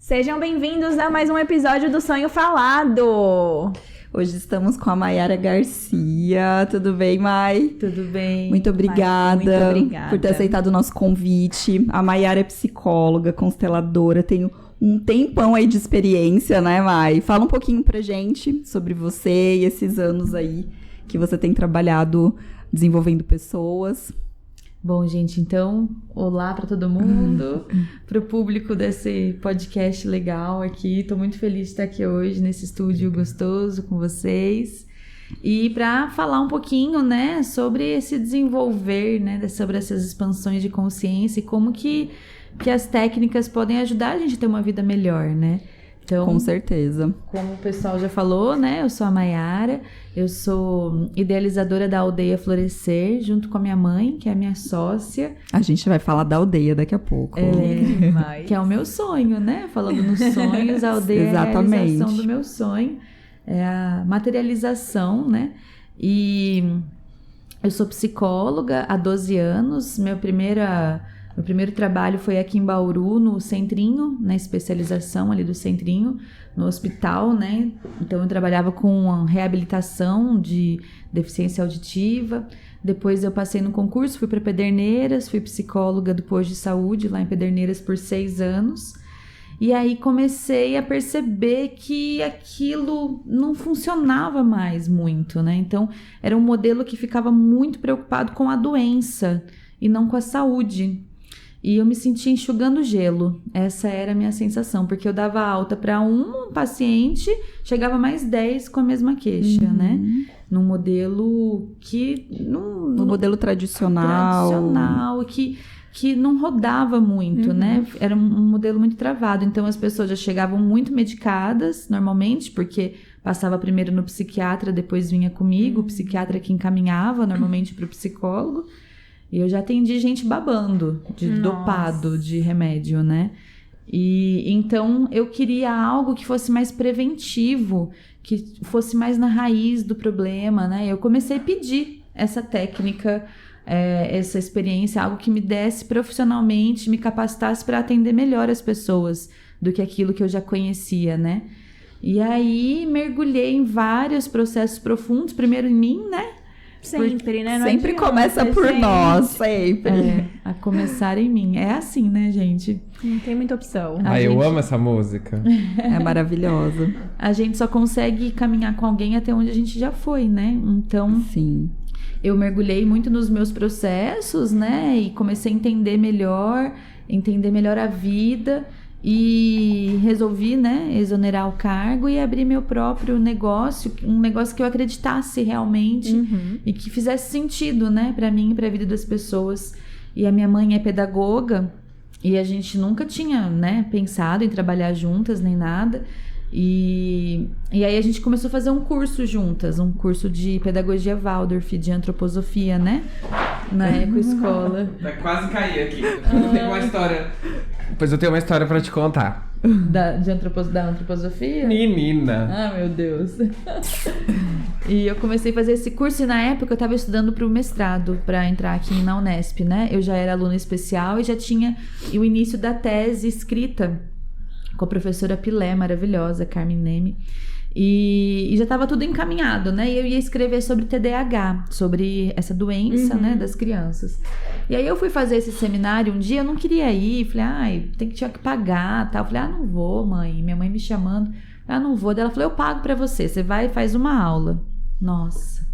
Sejam bem-vindos a mais um episódio do Sonho Falado. Hoje estamos com a Mayara Garcia. Tudo bem, Mai? Tudo bem. Muito obrigada, muito obrigada por ter aceitado o nosso convite. A Mayara é psicóloga, consteladora, tem um tempão aí de experiência, né, Mai? Fala um pouquinho pra gente sobre você e esses anos aí que você tem trabalhado desenvolvendo pessoas. Bom, gente, então, olá para todo mundo, para o público desse podcast legal aqui. Estou muito feliz de estar aqui hoje nesse estúdio gostoso com vocês. E para falar um pouquinho, né, sobre esse desenvolver, né, sobre essas expansões de consciência e como que as técnicas podem ajudar a gente a ter uma vida melhor, né? Então, com certeza. Como o pessoal já falou, né? Eu sou a Mayara, eu sou idealizadora da Aldeia Florescer, junto com a minha mãe, que é a minha sócia. A gente vai falar da aldeia daqui a pouco. Que é o meu sonho, né? Falando nos sonhos, a aldeia é a realização do meu sonho, é a materialização, né? E eu sou psicóloga há 12 anos, meu primeiro trabalho foi aqui em Bauru, no Centrinho, na especialização ali do Centrinho, no hospital, né? Então, eu trabalhava com reabilitação de deficiência auditiva. Depois, eu passei no concurso, fui para Pederneiras, fui psicóloga do posto de saúde lá em Pederneiras por 6 anos. E aí, comecei a perceber que aquilo não funcionava mais muito, né? Então, era um modelo que ficava muito preocupado com a doença e não com a saúde. E eu me sentia enxugando gelo, essa era a minha sensação, porque eu dava alta para um paciente, chegava mais 10 com a mesma queixa, né? Num modelo que... No modelo tradicional. Que não rodava muito, né? Era um modelo muito travado, então as pessoas já chegavam muito medicadas, normalmente, porque passava primeiro no psiquiatra, depois vinha comigo, o psiquiatra que encaminhava normalmente para o psicólogo. E eu já atendi gente babando, dopado de remédio, né? E então eu queria algo que fosse mais preventivo, que fosse mais na raiz do problema, né? Eu comecei a pedir essa técnica, essa experiência, algo que me desse profissionalmente, me capacitasse para atender melhor as pessoas do que aquilo que eu já conhecia, né? E aí mergulhei em vários processos profundos, primeiro em mim, né? Sempre, né? Não sempre adianta, começa por nós, sempre. A começar em mim. É assim, né, gente? Não tem muita opção. Eu amo essa música. É maravilhosa. A gente só consegue caminhar com alguém até onde a gente já foi, né? Então, sim. Eu mergulhei muito nos meus processos, né? E comecei a entender melhor a vida. E resolvi, né, exonerar o cargo e abrir meu próprio negócio, um negócio que eu acreditasse realmente e que fizesse sentido, né, para mim e para a vida das pessoas. E a minha mãe é pedagoga e a gente nunca tinha, né, pensado em trabalhar juntas nem nada. E aí a gente começou a fazer um curso juntas, um curso de pedagogia Waldorf, de antroposofia, né? Na ecoescola. Vai quase cair aqui. Eu tenho uma história. Pois eu tenho uma história pra te contar. Da antroposofia? Menina! Ah, meu Deus. E eu comecei a fazer esse curso e na época eu tava estudando pro mestrado, pra entrar aqui na Unesp, né? Eu já era aluna especial e já tinha o início da tese escrita com a professora Pilé, maravilhosa, Carmen Neme. E já estava tudo encaminhado, né? E eu ia escrever sobre TDAH, sobre essa doença, né, das crianças. E aí eu fui fazer esse seminário um dia, eu não queria ir. Falei, tinha que pagar, tal. Falei, não vou, mãe. Minha mãe me chamando. Não vou. Daí ela falou, eu pago pra você. Você vai e faz uma aula. Nossa,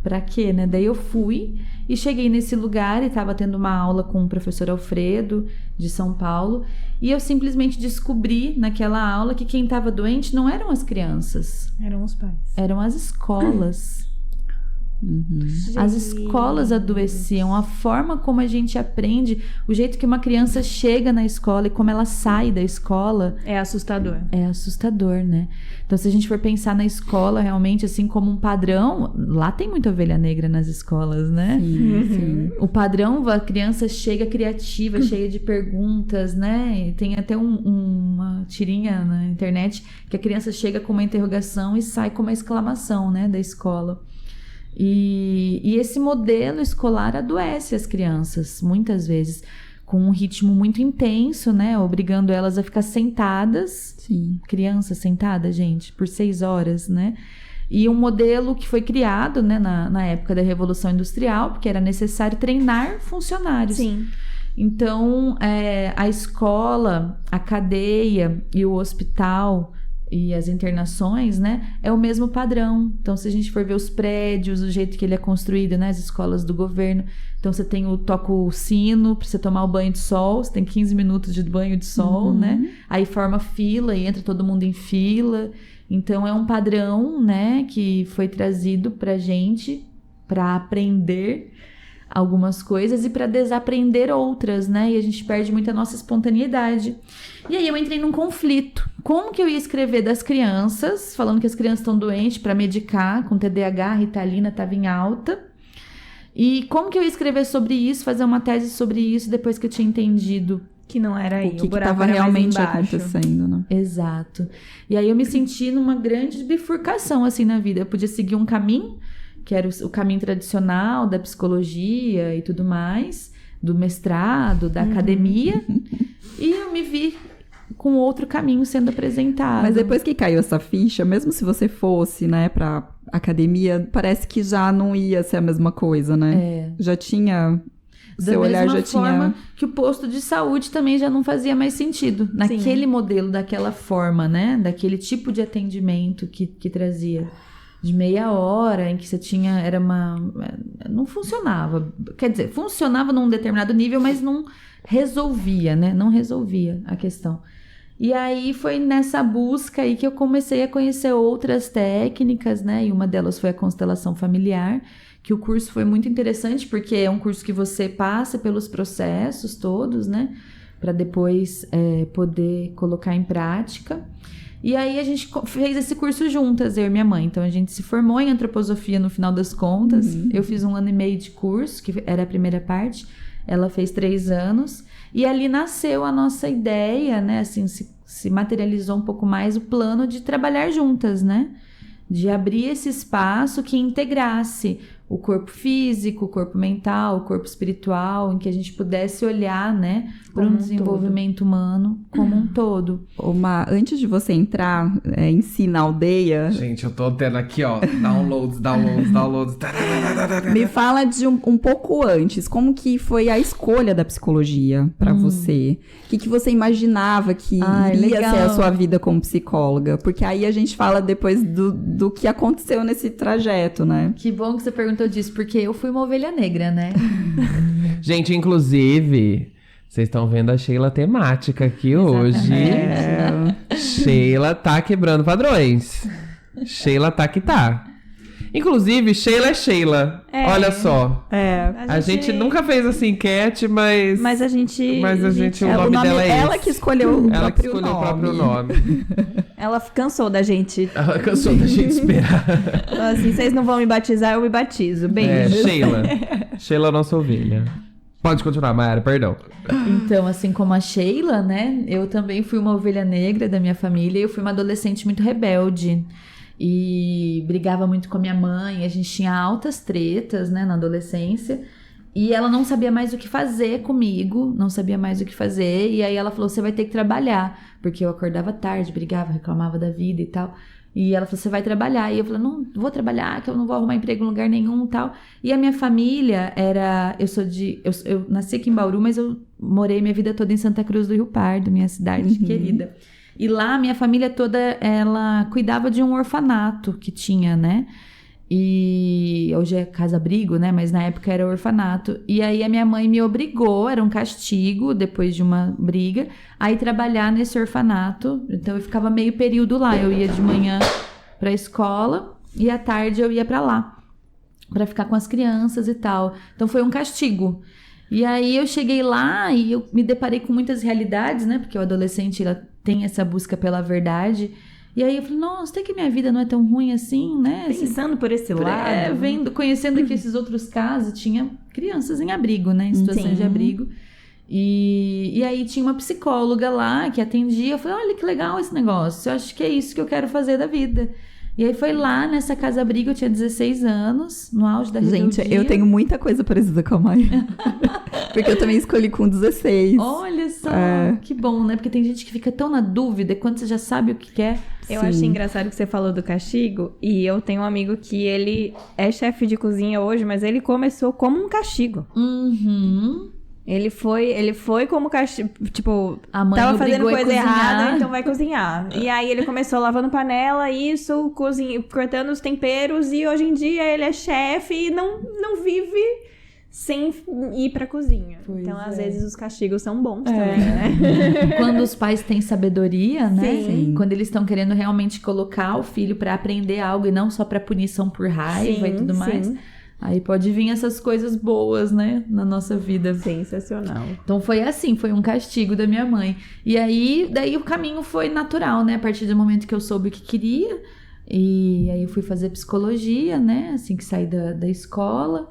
pra quê, né? Daí eu fui e cheguei nesse lugar e estava tendo uma aula com o professor Alfredo, de São Paulo. E eu simplesmente descobri naquela aula que quem estava doente não eram as crianças. Eram os pais. Eram as escolas. As escolas adoeciam, a forma como a gente aprende, o jeito que uma criança chega na escola e como ela sai da escola. É assustador. É assustador, né? Então, se a gente for pensar na escola realmente assim como um padrão, lá tem muita ovelha negra nas escolas, né? Sim. O padrão, a criança chega criativa, cheia de perguntas, né? Tem até uma tirinha na internet que a criança chega com uma interrogação e sai com uma exclamação, né, da escola. E esse modelo escolar adoece as crianças, muitas vezes. com um ritmo muito intenso, né? Obrigando elas a ficar sentadas. Sim. Criança sentada, gente, por 6 horas, né? E um modelo que foi criado, né, na época da Revolução Industrial, porque era necessário treinar funcionários. Sim. Então, a escola, a cadeia e o hospital e as internações, né, é o mesmo padrão. Então, se a gente for ver os prédios, o jeito que ele é construído, né, as escolas do governo, então você toca o sino para você tomar o banho de sol, você tem 15 minutos de banho de sol, né, aí forma fila e entra todo mundo em fila. Então, é um padrão, né, que foi trazido pra gente para aprender algumas coisas e para desaprender outras, né? E a gente perde muito a nossa espontaneidade. E aí eu entrei num conflito. Como que eu ia escrever das crianças, falando que as crianças estão doentes para medicar, com TDAH, Ritalina estava em alta. E como que eu ia escrever sobre isso, fazer uma tese sobre isso depois que eu tinha entendido Que não era aí, O que buraco estava era mais realmente embaixo. acontecendo, né? Exato. E aí eu me senti numa grande bifurcação, assim, na vida. Eu podia seguir um caminho, que era o caminho tradicional da psicologia e tudo mais, do mestrado, da academia, e eu me vi com outro caminho sendo apresentado. Mas depois que caiu essa ficha, mesmo se você fosse, né, pra academia, parece que já não ia ser a mesma coisa, né? Já tinha... Seu olhar já tinha... Da mesma forma que o posto de saúde também já não fazia mais sentido. Naquele modelo, daquela forma, né? Daquele tipo de atendimento que trazia. De meia hora, em que você tinha... Não funcionava. Quer dizer, funcionava num determinado nível, mas não resolvia, né? Não resolvia a questão. E aí foi nessa busca aí que eu comecei a conhecer outras técnicas, né? E uma delas foi a constelação familiar, que o curso foi muito interessante, porque é um curso que você passa pelos processos todos, né? Para depois poder colocar em prática. E aí a gente fez esse curso juntas, eu e minha mãe. Então a gente se formou em antroposofia no final das contas. Eu fiz 1 ano e meio de curso, que era a primeira parte. Ela fez 3 anos. E ali nasceu a nossa ideia, né? Assim, se materializou um pouco mais o plano de trabalhar juntas, né? De abrir esse espaço que integrasse o corpo físico, o corpo mental, o corpo espiritual, em que a gente pudesse olhar, né, para um desenvolvimento humano como um todo. Antes de você entrar em si na aldeia... Gente, eu tô tendo aqui, ó, downloads. Me fala de um pouco antes, como que foi a escolha da psicologia para você? O que você imaginava que iria ser a sua vida como psicóloga? Porque aí a gente fala depois do que aconteceu nesse trajeto, né? Que bom que você perguntou disso, porque eu fui uma ovelha negra, né? Gente, inclusive, vocês estão vendo a Sheila temática aqui hoje. Sheila tá quebrando padrões. Sheila tá que tá. Inclusive, Sheila é Sheila. Olha só. A gente nunca fez essa enquete, mas... Mas a gente... o nome dela é esse. Ela que escolheu Ela que escolheu o próprio nome. Ela cansou da gente. Ela cansou da gente esperar. Então, assim, vocês não vão me batizar, eu me batizo. Beijo. Sheila. Sheila é a nossa ovelha. Pode continuar, Mayara, perdão. Então, assim como a Sheila, né? Eu também fui uma ovelha negra da minha família. Eu fui uma adolescente muito rebelde. E brigava muito com a minha mãe. A gente tinha altas tretas, né, na adolescência. E ela não sabia mais o que fazer comigo. Não sabia mais o que fazer. E aí ela falou, você vai ter que trabalhar. Porque eu acordava tarde, brigava, reclamava da vida e tal. E ela falou, você vai trabalhar. E eu falei, não vou trabalhar, que eu não vou arrumar emprego em lugar nenhum e tal. E a minha família era... Eu nasci aqui em Bauru, mas eu morei minha vida toda em Santa Cruz do Rio Pardo, minha cidade querida. E lá, minha família toda, ela cuidava de um orfanato que tinha, né? E hoje é casa-abrigo, né? Mas na época era orfanato. E aí a minha mãe me obrigou, era um castigo, depois de uma briga, a ir trabalhar nesse orfanato. Então eu ficava meio período lá. Eu ia de manhã pra escola e à tarde eu ia pra lá, pra ficar com as crianças e tal. Então foi um castigo. E aí eu cheguei lá e eu me deparei com muitas realidades, né? Porque o adolescente, ela tem essa busca pela verdade. E aí eu falei, nossa, até que minha vida não é tão ruim assim, né? Pensando por esse lado. Conhecendo aqui esses outros casos, tinha crianças em abrigo, né? Em situações de abrigo. E aí tinha uma psicóloga lá que atendia. Eu falei, olha que legal esse negócio. Eu acho que é isso que eu quero fazer da vida. E aí foi lá nessa casa-abrigo, eu tinha 16 anos, no auge da rebeldia. Gente, eu tenho muita coisa parecida com a Maia. Porque eu também escolhi com 16. Olha só, que bom, né? Porque tem gente que fica tão na dúvida, quando você já sabe o que quer. Eu achei engraçado que você falou do castigo, e eu tenho um amigo que ele é chefe de cozinha hoje, mas ele começou como um castigo. Ele foi como castigo, tipo, a mãe tava fazendo coisa errada, então vai cozinhar. E aí ele começou lavando panela, cortando os temperos, e hoje em dia ele é chefe e não vive sem ir pra cozinha. Então, às vezes, os castigos são bons também, né? Quando os pais têm sabedoria, né? Sim. Quando eles estão querendo realmente colocar o filho pra aprender algo e não só pra punição por raiva e tudo mais. Aí pode vir essas coisas boas, né? Na nossa vida. Sensacional. Então foi assim, foi um castigo da minha mãe. E aí, daí o caminho foi natural, né? A partir do momento que eu soube o que queria. E aí eu fui fazer psicologia, né? Assim que saí da escola.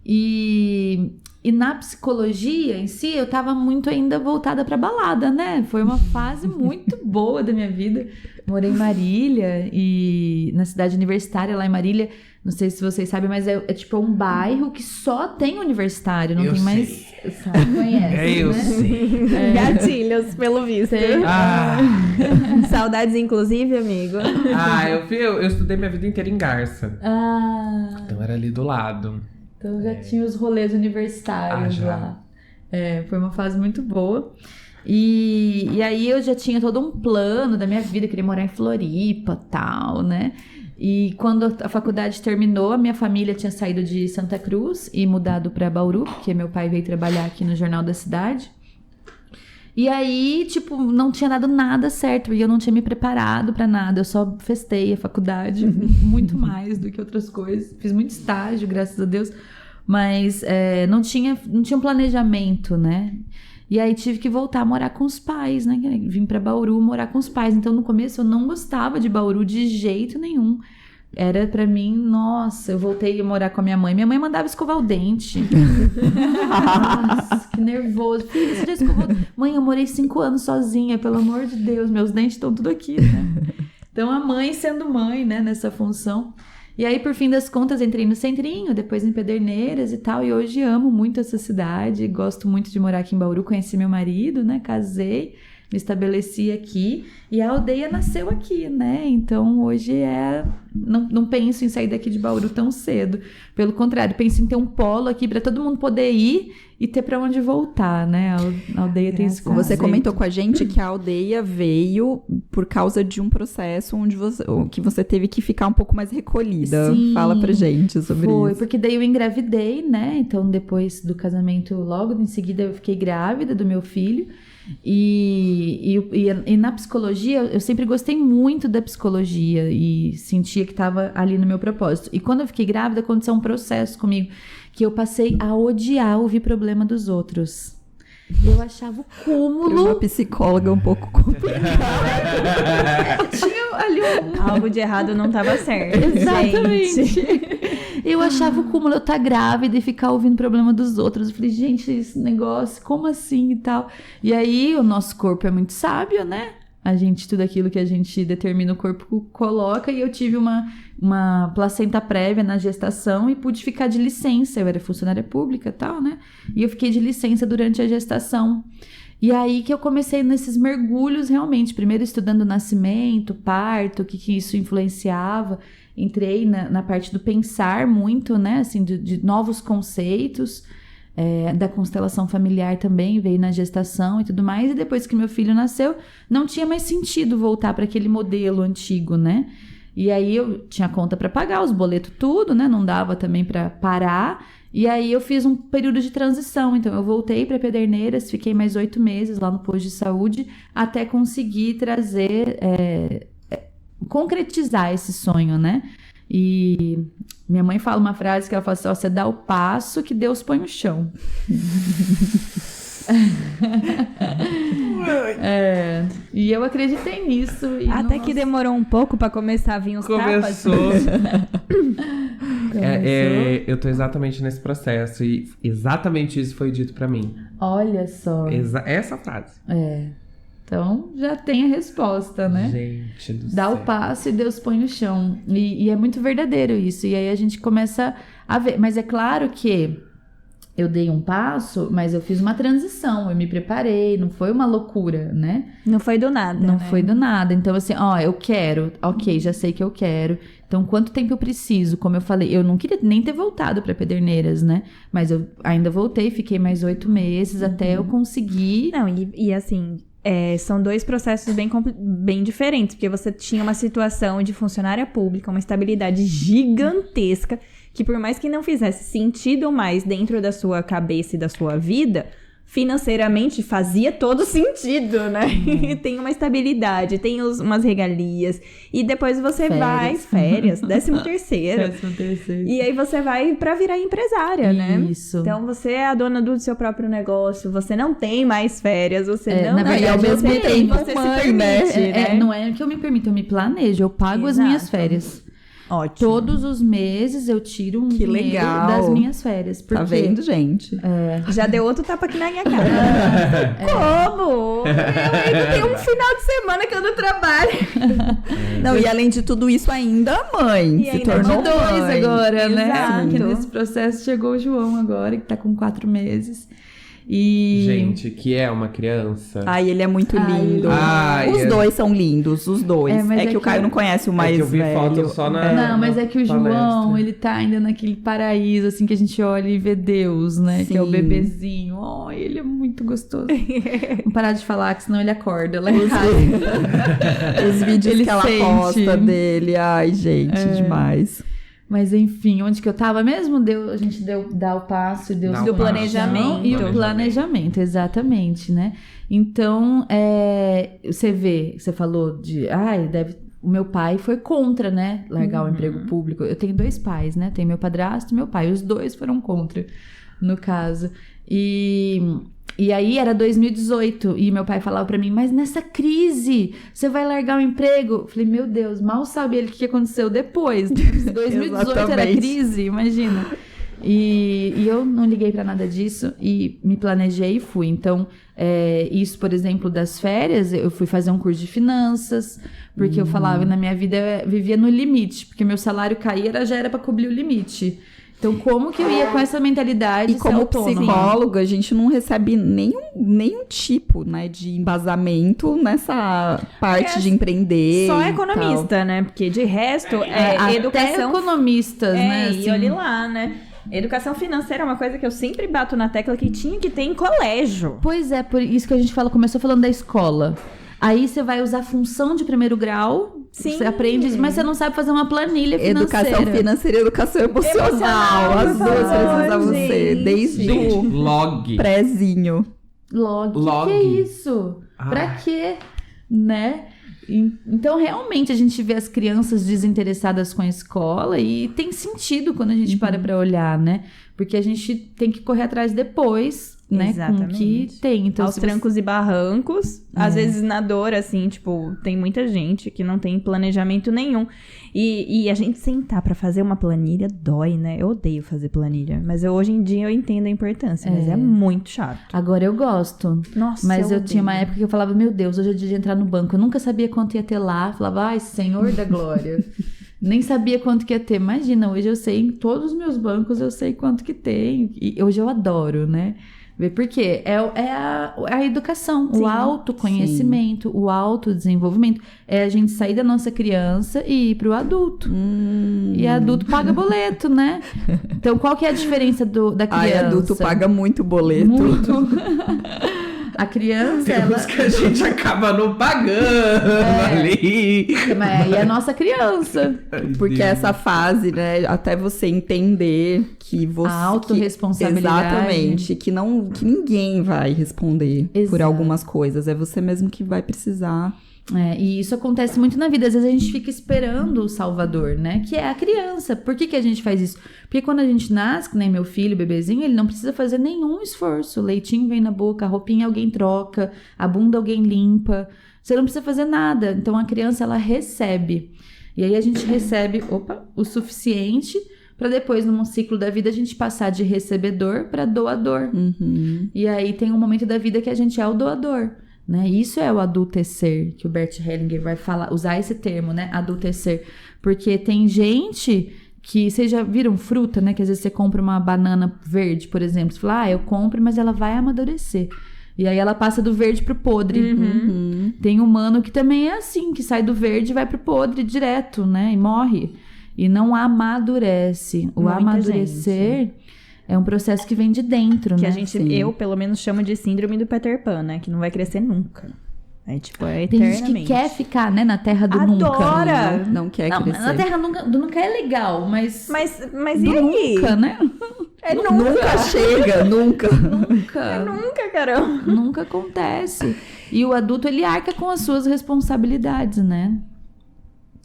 E na psicologia em si, eu tava muito ainda voltada pra balada, né? Foi uma fase muito boa da minha vida. Morei em Marília, e na cidade universitária lá em Marília, não sei se vocês sabem, mas é tipo um bairro que só tem universitário, não tem mais... Sabe, conhece, eu né? sei. Gatilhos, pelo visto. Saudades, inclusive, amigo. Eu estudei minha vida inteira em Garça. Então era ali do lado. Então já tinha os rolês universitários lá. Foi uma fase muito boa. E aí eu já tinha todo um plano da minha vida, queria morar em Floripa e tal, né? E quando a faculdade terminou, a minha família tinha saído de Santa Cruz e mudado para Bauru, porque meu pai veio trabalhar aqui no Jornal da Cidade. E aí, tipo, não tinha dado nada certo, e eu não tinha me preparado pra nada, eu só festei a faculdade, muito mais do que outras coisas. Fiz muito estágio, graças a Deus, mas não tinha um planejamento, né? E aí tive que voltar a morar com os pais, né? Vim pra Bauru morar com os pais. Então, no começo, eu não gostava de Bauru de jeito nenhum. Era pra mim, nossa, eu voltei a morar com a minha mãe. Minha mãe mandava escovar o dente. Nossa, que nervoso. Filha, você já escovou? Mãe, eu morei 5 anos sozinha, pelo amor de Deus. Meus dentes estão tudo aqui, né? Então, a mãe sendo mãe, né? Nessa função. E aí, por fim das contas, entrei no Centrinho, depois em Pederneiras e tal. E hoje amo muito essa cidade. Gosto muito de morar aqui em Bauru. Conheci meu marido, né? Casei. Me estabeleci aqui e a aldeia nasceu aqui, né? Então hoje não penso em sair daqui de Bauru tão cedo. Pelo contrário, penso em ter um polo aqui para todo mundo poder ir e ter para onde voltar, né? A aldeia tem esse conceito. Você comentou com a gente que a aldeia veio por causa de um processo que você teve que ficar um pouco mais recolhida. Sim, fala pra gente sobre isso. Foi, porque daí eu engravidei, né? Então depois do casamento, logo em seguida eu fiquei grávida do meu filho. E na psicologia, eu sempre gostei muito da psicologia e sentia que estava ali no meu propósito. E quando eu fiquei grávida, aconteceu um processo comigo que eu passei a odiar ouvir problema dos outros. Eu achava o cúmulo. Uma psicóloga um pouco complicada. Tinha ali algo de errado não estava certo. Exatamente. Gente. Eu achava o cúmulo, eu estar grávida e ficar ouvindo problema dos outros. Eu falei, gente, esse negócio, como assim e tal? E aí, o nosso corpo é muito sábio, né? Tudo aquilo que a gente determina, o corpo coloca. E eu tive uma placenta prévia na gestação e pude ficar de licença. Eu era funcionária pública e tal, né? E eu fiquei de licença durante a gestação. E aí que eu comecei nesses mergulhos realmente. Primeiro estudando nascimento, parto, o que isso influenciava. Entrei na parte do pensar muito, né? Assim, de novos conceitos. Da constelação familiar também, veio na gestação e tudo mais. E depois que meu filho nasceu, não tinha mais sentido voltar para aquele modelo antigo, né? E aí eu tinha conta para pagar, os boletos, tudo, né? Não dava também para parar. E aí eu fiz um período de transição. Então eu voltei para Pederneiras, fiquei mais 8 meses lá no posto de saúde, até conseguir trazer, concretizar esse sonho, né? E minha mãe fala uma frase que ela fala assim, você dá o passo que Deus põe o chão. E eu acreditei nisso. E até que demorou um pouco pra começar a vir os tapas. Eu tô exatamente nesse processo e exatamente isso foi dito pra mim. Olha só. Essa frase. Então, já tem a resposta, né? Gente do Dá céu. o passo e Deus põe o chão. E é muito verdadeiro isso. E aí a gente começa a ver. Mas é claro que eu dei um passo, mas eu fiz uma transição. Eu me preparei, não foi uma loucura, né? Não foi do nada, Não né? foi do nada. Então, assim, eu quero. Ok, já sei que eu quero. Então, quanto tempo eu preciso? Como eu falei, eu não queria nem ter voltado para Pederneiras, né? Mas eu ainda voltei, fiquei mais 8 meses até eu conseguir. Não, e assim, são 2 processos bem diferentes, porque você tinha uma situação de funcionária pública, uma estabilidade gigantesca, que por mais que não fizesse sentido mais dentro da sua cabeça e da sua vida, financeiramente fazia todo sentido, né? Tem uma estabilidade, tem umas regalias. E depois você vai... Férias. 13º. 13º. E aí você vai pra virar empresária, né? Isso. Então você é a dona do seu próprio negócio, você não tem mais férias, você não... Na verdade, ao mesmo tempo você se permite, né? Não é que eu me permito, eu me planejo, eu pago as minhas férias. Ótimo. Todos os meses eu tiro um dinheiro das minhas férias. Porque... Tá vendo, gente? Já deu outro tapa aqui na minha cara. Como? Eu ainda tenho um final de semana que eu não trabalho. Não, e além de tudo isso, ainda mãe. E se ainda tornou de 2 mãe. agora, né? Exato. Porque nesse processo chegou o João agora, que tá com 4 meses. E... Gente, que é uma criança. Ai, ele é muito lindo. Os dois são lindos, os dois. mas que o Caio não conhece o mais que eu vi velho. foto só na Não, mas é que o palestra. João, ele tá ainda naquele paraíso, assim, que a gente olha e vê Deus, né? Que é o Sim. bebezinho. Ele é muito gostoso. Vamos parar de falar, que senão ele acorda. Os vídeos Ele que ela sente. posta dele. Ai, gente, demais. Mas enfim, onde que eu tava mesmo? A gente dá o passo e Deus Dá o do passo. planejamento. E o planejamento, exatamente, né? Então, você falou de... o meu pai foi contra, né? Largar o emprego público. Eu tenho 2 pais, né? Tem meu padrasto e meu pai. Os 2 foram contra, no caso. E aí era 2018 e meu pai falava pra mim, mas nessa crise, você vai largar o emprego? Eu falei, meu Deus, mal sabe ele o que aconteceu depois. 2018 era crise, imagina. E eu não liguei pra nada disso e me planejei e fui. Então, isso, por exemplo, das férias, eu fui fazer um curso de finanças, porque eu falava, na minha vida eu vivia no limite, porque meu salário caía, já era pra cobrir o limite. Então, como que eu ia com essa mentalidade? E como psicóloga, a gente não recebe nenhum tipo, né, de embasamento nessa parte de empreender. Só economista, né? Porque de resto, educação... Até economistas, né? E olha lá, né? Educação financeira é uma coisa que eu sempre bato na tecla que tinha que ter em colégio. Pois é, por isso que a gente começou falando da escola. Aí você vai usar função de primeiro grau, você aprende isso, mas você não sabe fazer uma planilha financeira. Educação financeira e educação emocional. As duas coisas a você, desde o log. prézinho. Log. Que é isso? Pra quê? Né? Então, realmente, a gente vê as crianças desinteressadas com a escola e tem sentido quando a gente para pra olhar, né? Porque a gente tem que correr atrás depois, né? Exatamente. Com o que tem. Então, aos trancos e barrancos. Às vezes na dor, assim, tipo, tem muita gente que não tem planejamento nenhum. E a gente sentar pra fazer uma planilha dói, né? Eu odeio fazer planilha. Mas hoje em dia eu entendo a importância. Mas é muito chato. Agora eu gosto. Nossa, mas eu odeio. tinha uma época que eu falava, meu Deus, hoje é dia de entrar no banco. Eu nunca sabia quanto ia ter lá. Eu falava, ai, Senhor da Glória. Nem sabia quanto que ia ter. Imagina, hoje eu sei, em todos os meus bancos eu sei quanto que tem. E hoje eu adoro, né? Por quê? É a educação, o autoconhecimento, o autodesenvolvimento. É a gente sair da nossa criança e ir pro adulto. E adulto paga boleto, né? Então, qual que é a diferença da criança? Adulto paga muito boleto. Muito. A criança, Temos que a gente acaba não pagando ali. E a nossa criança. Porque essa fase, né, até você entender que você... A autorresponsabilidade. Exatamente, que ninguém vai responder por algumas coisas. É você mesmo que vai precisar. E isso acontece muito na vida. Às vezes a gente fica esperando o salvador, né? Que é a criança. Por que a gente faz isso? Porque quando a gente nasce, que nem meu filho, bebezinho, ele não precisa fazer nenhum esforço. O leitinho vem na boca, a roupinha alguém troca, a bunda alguém limpa. Você não precisa fazer nada. Então a criança, ela recebe. E aí a gente recebe, o suficiente para depois, num ciclo da vida, a gente passar de recebedor para doador. E aí tem um momento da vida que a gente é o doador. né? Isso é o adultecer, que o Bert Hellinger vai usar esse termo, né? Adultecer. Porque tem gente que... Vocês já viram fruta, né? Que às vezes você compra uma banana verde, por exemplo. Você fala, eu compro, mas ela vai amadurecer. E aí ela passa do verde pro podre. Tem humano que também é assim, que sai do verde e vai pro podre direto, né? E morre. E não amadurece. O amadurecer é um processo que vem de dentro, que né? A gente, eu, pelo menos, chamo de síndrome do Peter Pan, né? Que não vai crescer nunca. É tipo, é eternamente. Tem gente que quer ficar, né, na terra do Adora! nunca. Não quer crescer. Na terra do nunca é legal, mas e aí? Nunca, né? É nunca. Nunca chega, nunca. É nunca, caramba. Nunca acontece. E o adulto, ele arca com as suas responsabilidades, né?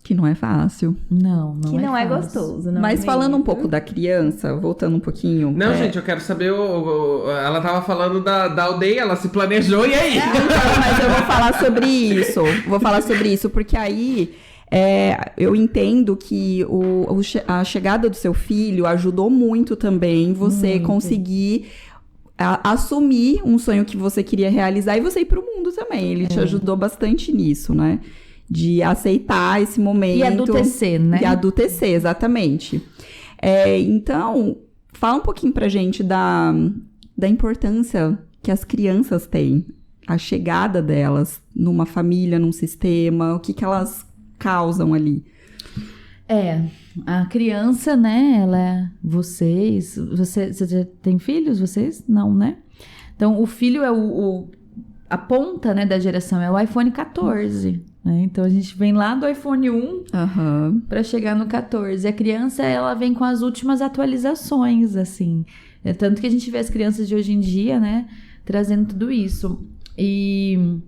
Que não é fácil. Não que não é fácil. Gostoso. Não Mas é falando mesmo. um pouco da criança, voltando um pouquinho... Não, gente, eu quero saber... ela tava falando da aldeia, ela se planejou, e aí? Mas eu vou falar sobre isso. Porque aí... eu entendo que a chegada do seu filho ajudou muito também você conseguir assumir um sonho que você queria realizar e você ir pro mundo também. Ele te ajudou bastante nisso, né? De aceitar esse momento. E adultecer, né? E adultecer, exatamente. Então, fala um pouquinho pra gente da importância que as crianças têm, a chegada delas numa família, num sistema, o que elas causam ali. A criança, né, ela é vocês... Você já tem filhos, vocês? Não, né? Então, o filho é a ponta, né, da geração, é o iPhone 14, né? Então, a gente vem lá do iPhone 1 para chegar no 14. A criança, ela vem com as últimas atualizações, assim. Tanto que a gente vê as crianças de hoje em dia, né, trazendo tudo isso. E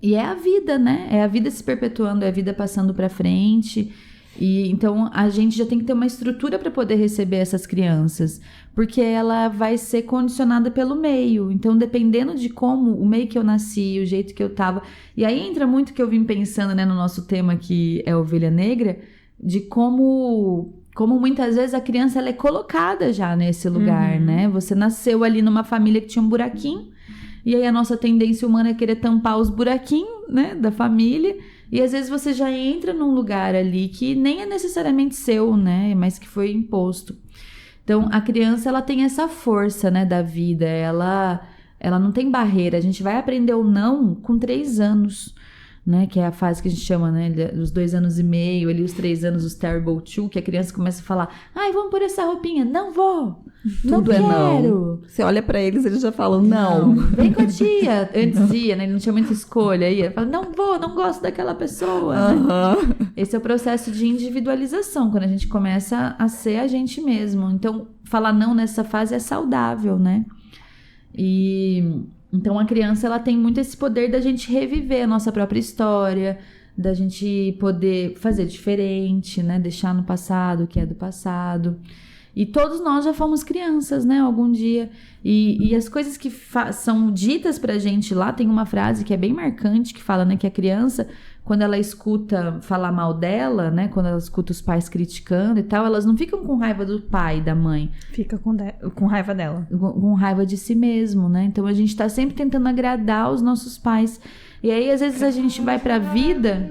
é a vida, né? É a vida se perpetuando, é a vida passando para frente. E então a gente já tem que ter uma estrutura para poder receber essas crianças, porque ela vai ser condicionada pelo meio. Então, dependendo de como o meio que eu nasci, o jeito que eu tava, e aí entra muito que eu vim pensando, né, no nosso tema que é ovelha negra, de como muitas vezes a criança ela é colocada já nesse lugar, né? Você nasceu ali numa família que tinha um buraquinho, e aí a nossa tendência humana é querer tampar os buraquinhos, né, da família. E às vezes você já entra num lugar ali que nem é necessariamente seu, né? Mas que foi imposto. Então, a criança, ela tem essa força, né, da vida. Ela não tem barreira. A gente vai aprender o não com 3 anos, né? Que é a fase que a gente chama, né? Os 2 anos e meio, ali os 3 anos, os terrible two, que a criança começa a falar, vamos por essa roupinha. Não vou. Tudo não é não. quero. Você olha pra eles, eles já falam não. Vem com a tia. Antes ia, né? Ele não tinha muita escolha. Ia fala, não vou, não gosto daquela pessoa. Né? Esse é o processo de individualização, quando a gente começa a ser a gente mesmo. Então, falar não nessa fase é saudável, né? Então, a criança, ela tem muito esse poder da gente reviver a nossa própria história, da gente poder fazer diferente, né? Deixar no passado o que é do passado. E todos nós já fomos crianças, né? Algum dia. E as coisas que são ditas pra gente lá, tem uma frase que é bem marcante, que fala, né? Que a criança, quando ela escuta falar mal dela, né? Quando ela escuta os pais criticando e tal, elas não ficam com raiva do pai e da mãe. Fica com raiva dela. Com raiva de si mesmo, né? Então, a gente tá sempre tentando agradar os nossos pais. E aí, às vezes, a gente vai pra vida...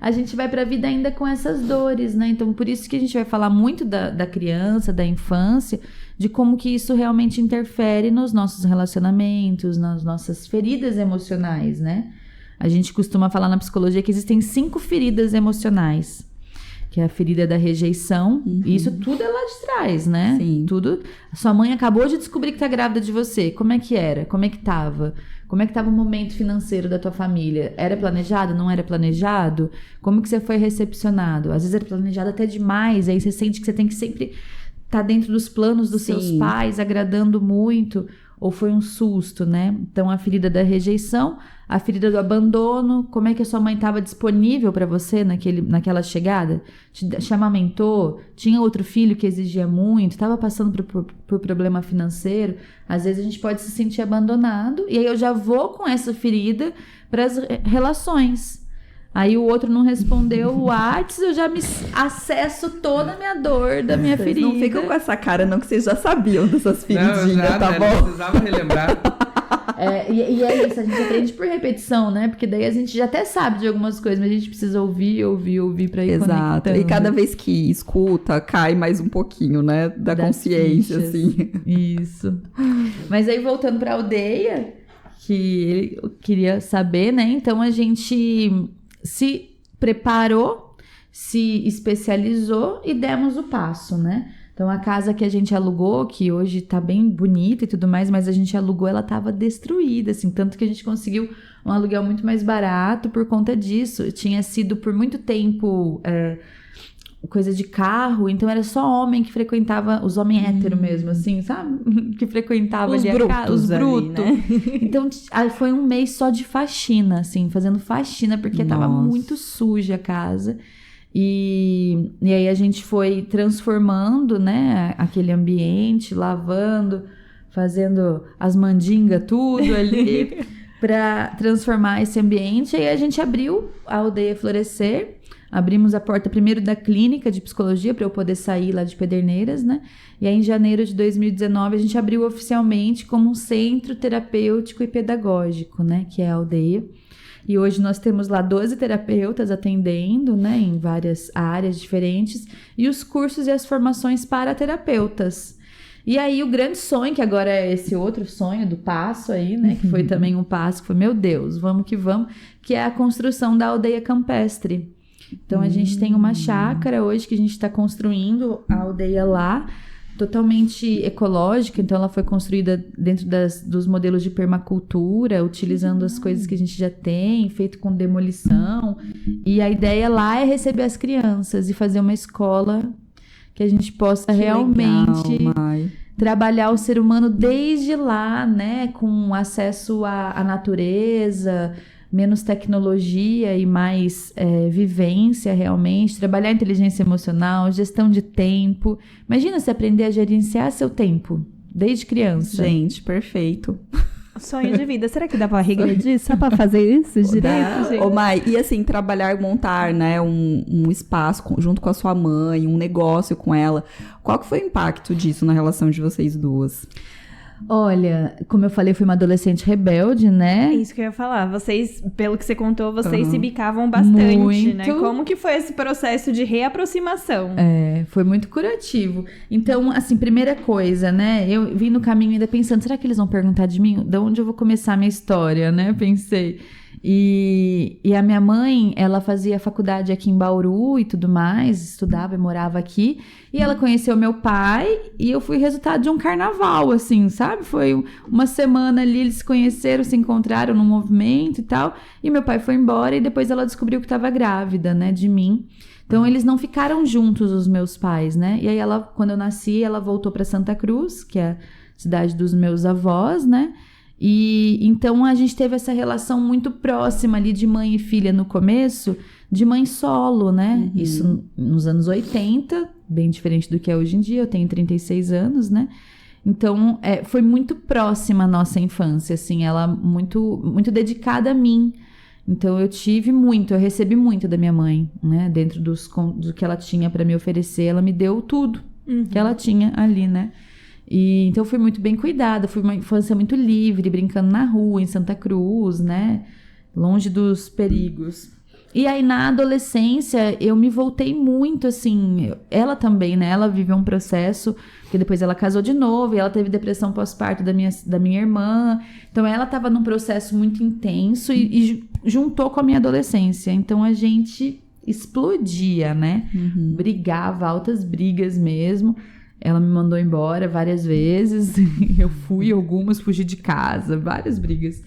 a gente vai pra vida ainda com essas dores, né? Então, por isso que a gente vai falar muito da criança, da infância, de como que isso realmente interfere nos nossos relacionamentos, nas nossas feridas emocionais, né? A gente costuma falar na psicologia que existem 5 feridas emocionais, que é a ferida da rejeição, e isso tudo é lá de trás, né? Sim. Tudo. Sua mãe acabou de descobrir que tá grávida de você. Como é que era? Como é que tava? Como é que estava o momento financeiro da tua família? Era planejado? Não era planejado? Como que você foi recepcionado? Às vezes era planejado até demais, aí você sente que você tem que sempre estar dentro dos planos dos seus pais, agradando muito, ou foi um susto, né? Então, a ferida da rejeição, a ferida do abandono, como é que a sua mãe estava disponível para você naquela chegada? Te amamentou? Tinha outro filho que exigia muito? Estava passando por problema financeiro? Às vezes a gente pode se sentir abandonado, e aí eu já vou com essa ferida para as relações. Aí o outro não respondeu o WhatsApp, eu já me acesso toda a minha dor da minha ferida. Não ficam com essa cara não, que vocês já sabiam dessas feridinhas, não, tá né, bom? Não precisava relembrar. E é isso, a gente aprende por repetição, né? Porque daí a gente já até sabe de algumas coisas, mas a gente precisa ouvir pra ir Exato. conectando. E cada vez que escuta, cai mais um pouquinho, né? Da consciência, fichas. Assim. Isso. Mas aí, voltando pra aldeia, que eu queria saber, né? Então, a gente se preparou, se especializou e demos o passo, né? Então, a casa que a gente alugou, que hoje tá bem bonita e tudo mais, mas a gente alugou, ela tava destruída, assim, tanto que a gente conseguiu um aluguel muito mais barato por conta disso. Tinha sido por muito tempo coisa de carro, então era só homem que frequentava, os homens héteros mesmo, assim, sabe? Que frequentava os ali brutos, a casa, os brutos. Né? Então, foi um mês só de faxina, assim, fazendo faxina, porque tava muito suja a casa. E aí a gente foi transformando, né, aquele ambiente, lavando, fazendo as mandingas, tudo ali, para transformar esse ambiente. E aí a gente abriu a Aldeia Florescer, abrimos a porta primeiro da clínica de psicologia para eu poder sair lá de Pederneiras, né? E aí em janeiro de 2019 a gente abriu oficialmente como um centro terapêutico e pedagógico, né, que é a Aldeia. E hoje nós temos lá 12 terapeutas atendendo, né, em várias áreas diferentes, e os cursos e as formações para terapeutas. E aí o grande sonho, que agora é esse outro sonho do passo aí, né, que foi também um passo, que foi, meu Deus, vamos, que é a construção da aldeia campestre. Então a gente tem uma chácara hoje que a gente está construindo a aldeia lá, totalmente ecológica, então ela foi construída dentro dos modelos de permacultura, utilizando as coisas que a gente já tem, feito com demolição, e a ideia lá é receber as crianças e fazer uma escola que a gente possa realmente trabalhar o ser humano desde lá, né, com acesso à natureza, menos tecnologia e mais vivência realmente, trabalhar inteligência emocional, gestão de tempo. Imagina você aprender a gerenciar seu tempo, desde criança. Gente, perfeito. Sonho de vida. Será que dá pra regredir só pra fazer isso direito, gente? Ô, Mai, e assim, trabalhar, montar, né, um espaço junto com a sua mãe, um negócio com ela, qual que foi o impacto disso na relação de vocês duas? Olha, como eu falei, fui uma adolescente rebelde, né? É isso que eu ia falar. Vocês, pelo que você contou, vocês se bicavam bastante, muito, né? Como que foi esse processo de reaproximação? Foi muito curativo. Então, assim, primeira coisa, né? Eu vim no caminho ainda pensando, será que eles vão perguntar de mim? De onde eu vou começar a minha história, né? Pensei. E a minha mãe, ela fazia faculdade aqui em Bauru e tudo mais, estudava e morava aqui, e ela conheceu meu pai, e eu fui resultado de um carnaval, assim, sabe? Foi uma semana ali, eles se conheceram, se encontraram num movimento e tal, e meu pai foi embora, e depois ela descobriu que estava grávida, né, de mim. Então, eles não ficaram juntos, os meus pais, né? E aí, quando eu nasci, ela voltou para Santa Cruz, que é a cidade dos meus avós, né? E então a gente teve essa relação muito próxima ali de mãe e filha no começo, de mãe solo, né? Isso nos anos 80, bem diferente do que é hoje em dia, eu tenho 36 anos, né? Então foi muito próxima a nossa infância, assim, ela muito, muito dedicada a mim. Então eu recebi muito da minha mãe, né? Dentro do que ela tinha para me oferecer, ela me deu tudo que ela tinha ali, né? E então eu fui muito bem cuidada, fui uma infância muito livre, brincando na rua, em Santa Cruz, né? Longe dos perigos. E aí na adolescência eu me voltei muito, assim, ela também, né? Ela viveu um processo, porque depois ela casou de novo e ela teve depressão pós-parto da minha irmã. Então ela estava num processo muito intenso e juntou com a minha adolescência. Então a gente explodia, né? Brigava, altas brigas mesmo. Ela me mandou embora várias vezes. Eu fugi de casa, várias brigas.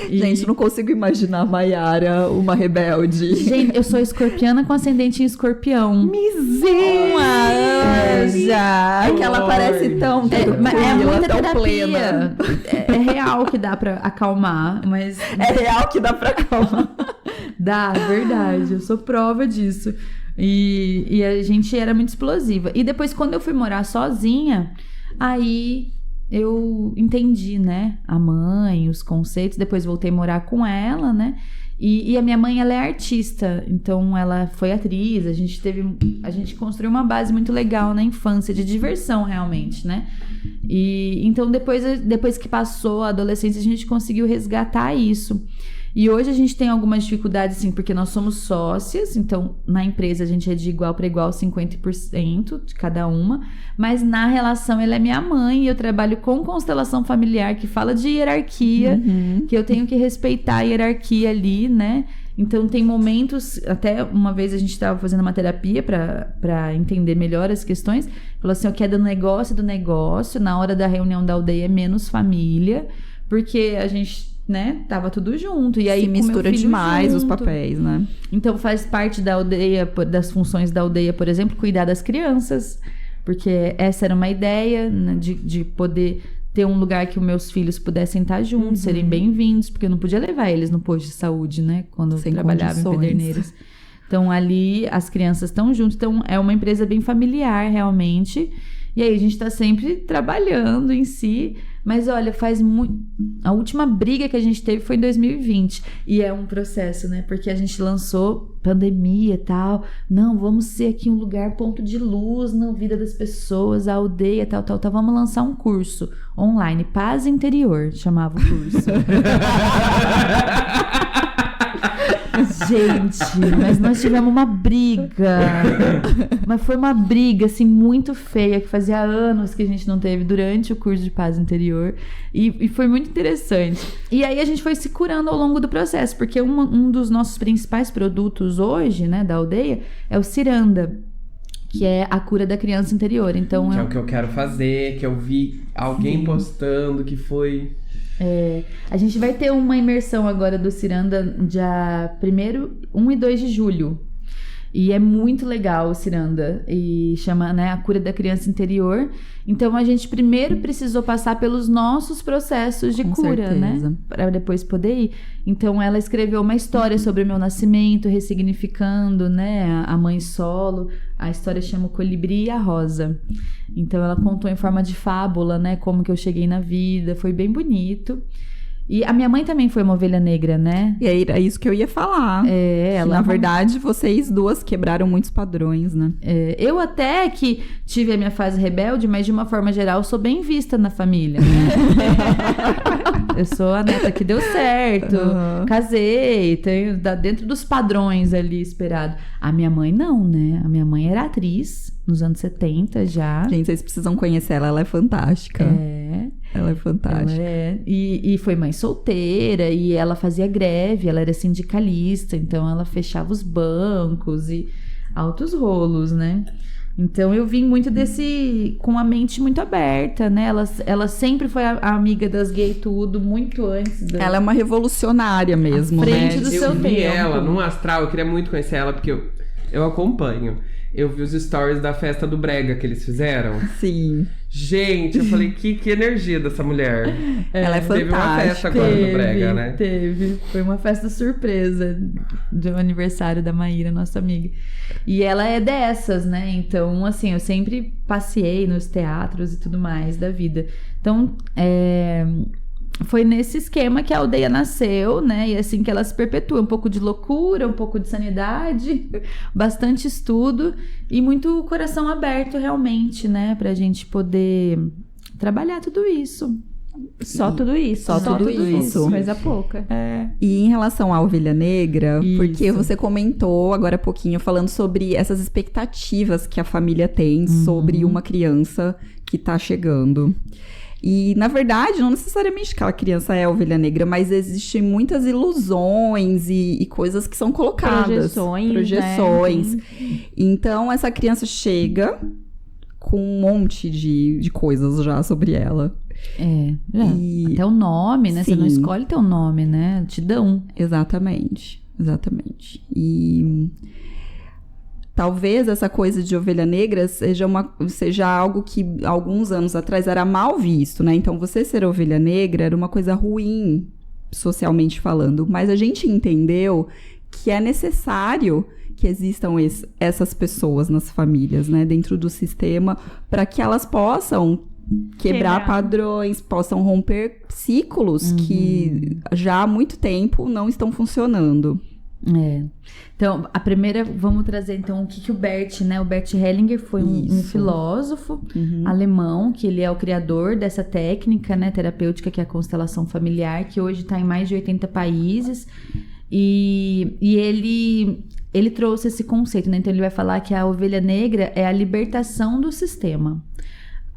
Gente, não consigo imaginar a Maiara uma rebelde. Gente, eu sou escorpiana com ascendente em escorpião. Misericórdia! É que ela parece tão muita tão terapia. plena. É real que dá pra acalmar, mas... É real que dá pra acalmar. Dá, verdade. Eu sou prova disso. E a gente era muito explosiva. E depois, quando eu fui morar sozinha, aí eu entendi, né? A mãe, os conceitos. Depois voltei a morar com ela, né? E a minha mãe, ela é artista, então ela foi atriz, a gente construiu uma base muito legal na infância, de diversão realmente, né? E então depois que passou a adolescência, a gente conseguiu resgatar isso. E hoje a gente tem algumas dificuldades, sim, porque nós somos sócias, então na empresa a gente é de igual para igual, 50% de cada uma, mas na relação ela é minha mãe e eu trabalho com constelação familiar, que fala de hierarquia, que eu tenho que respeitar a hierarquia ali, né? Então tem momentos, até uma vez a gente estava fazendo uma terapia para entender melhor as questões, falou assim, o que é do negócio, na hora da reunião da aldeia é menos família, porque a gente... né? Tava tudo junto. E aí mistura demais os papéis, né? Então faz parte da aldeia, das funções da aldeia, por exemplo, cuidar das crianças. Porque essa era uma ideia, né, de poder ter um lugar que os meus filhos pudessem estar juntos, serem bem-vindos, porque eu não podia levar eles no posto de saúde, né? Quando eu trabalhava em Pederneiras. Então ali as crianças estão juntas. Então é uma empresa bem familiar, realmente. E aí a gente tá sempre trabalhando em si. Mas olha, faz muito... A última briga que a gente teve foi em 2020. E é um processo, né? Porque a gente lançou pandemia e tal. Não, vamos ser aqui um lugar ponto de luz na vida das pessoas, a aldeia, tal. Vamos lançar um curso online. Paz Interior, chamava o curso. Gente, mas nós tivemos uma briga. Mas foi uma briga, assim, muito feia, que fazia anos que a gente não teve durante o curso de Paz Interior. E foi muito interessante. E aí a gente foi se curando ao longo do processo, porque um dos nossos principais produtos hoje, né, da aldeia, é o Ciranda, que é a cura da criança interior. Então, que é o que eu quero fazer, que eu vi alguém postando, que foi... a gente vai ter uma imersão agora do Ciranda dia 1 e 2 de julho. E é muito legal o Ciranda. E chama, né, a cura da criança interior. Então a gente primeiro precisou passar pelos nossos processos de cura, certeza, né? Para depois poder ir. Então ela escreveu uma história sobre o meu nascimento, ressignificando, né, a mãe solo. A história chama O Colibri e a Rosa. Então ela contou em forma de fábula, né, como que eu cheguei na vida. Foi bem bonito. E a minha mãe também foi uma ovelha negra, né? E aí era isso que eu ia falar. Na verdade, vocês duas quebraram muitos padrões, né? Eu até que tive a minha fase rebelde, mas de uma forma geral, sou bem vista na família, né? Eu sou a neta que deu certo, casei, tenho dentro dos padrões ali esperado. A minha mãe não, né? A minha mãe era atriz nos anos 70 já. Gente, vocês precisam conhecer ela, ela é fantástica. Ela é fantástica. E foi mãe solteira, e ela fazia greve, ela era sindicalista, então ela fechava os bancos e altos rolos, né? Então eu vim muito com a mente muito aberta, né? Ela sempre foi a amiga das gay tudo, muito antes. Ela é uma revolucionária mesmo, à frente do seu tempo. Eu vi ela num astral, eu queria muito conhecer ela, porque eu acompanho. Eu vi os stories da festa do Brega que eles fizeram. Sim. Gente, eu falei, que energia dessa mulher. Ela é fantástica. Teve uma festa agora do Brega, né? Teve. Foi uma festa surpresa do aniversário da Maíra, nossa amiga. E ela é dessas, né? Então, assim, eu sempre passeei nos teatros e tudo mais da vida. Então, foi nesse esquema que a aldeia nasceu, né? E assim que ela se perpetua. Um pouco de loucura, um pouco de sanidade, bastante estudo e muito coração aberto realmente, né? Pra gente poder trabalhar tudo isso. Só tudo isso. Coisa pouca. E em relação à ovelha negra, porque você comentou agora há pouquinho falando sobre essas expectativas que a família tem sobre uma criança que tá chegando. E, na verdade, não necessariamente aquela criança é a ovelha negra, mas existem muitas ilusões e coisas que são colocadas. Projeções. Né? Então, essa criança chega com um monte de coisas já sobre ela. Até o nome, né? Sim. Você não escolhe teu nome, né? Te dão. Exatamente. E... talvez essa coisa de ovelha negra seja algo que alguns anos atrás era mal visto, né? Então, você ser ovelha negra era uma coisa ruim, socialmente falando. Mas a gente entendeu que é necessário que existam essas pessoas nas famílias, né? Dentro do sistema, para que elas possam quebrar padrões, possam romper ciclos que já há muito tempo não estão funcionando. Então, a primeira, vamos trazer então o que o Bert, né? O Bert Hellinger foi um filósofo alemão, que ele é o criador dessa técnica, né, terapêutica, que é a constelação familiar, que hoje está em mais de 80 países. E ele trouxe esse conceito, né? Então ele vai falar que a ovelha negra é a libertação do sistema.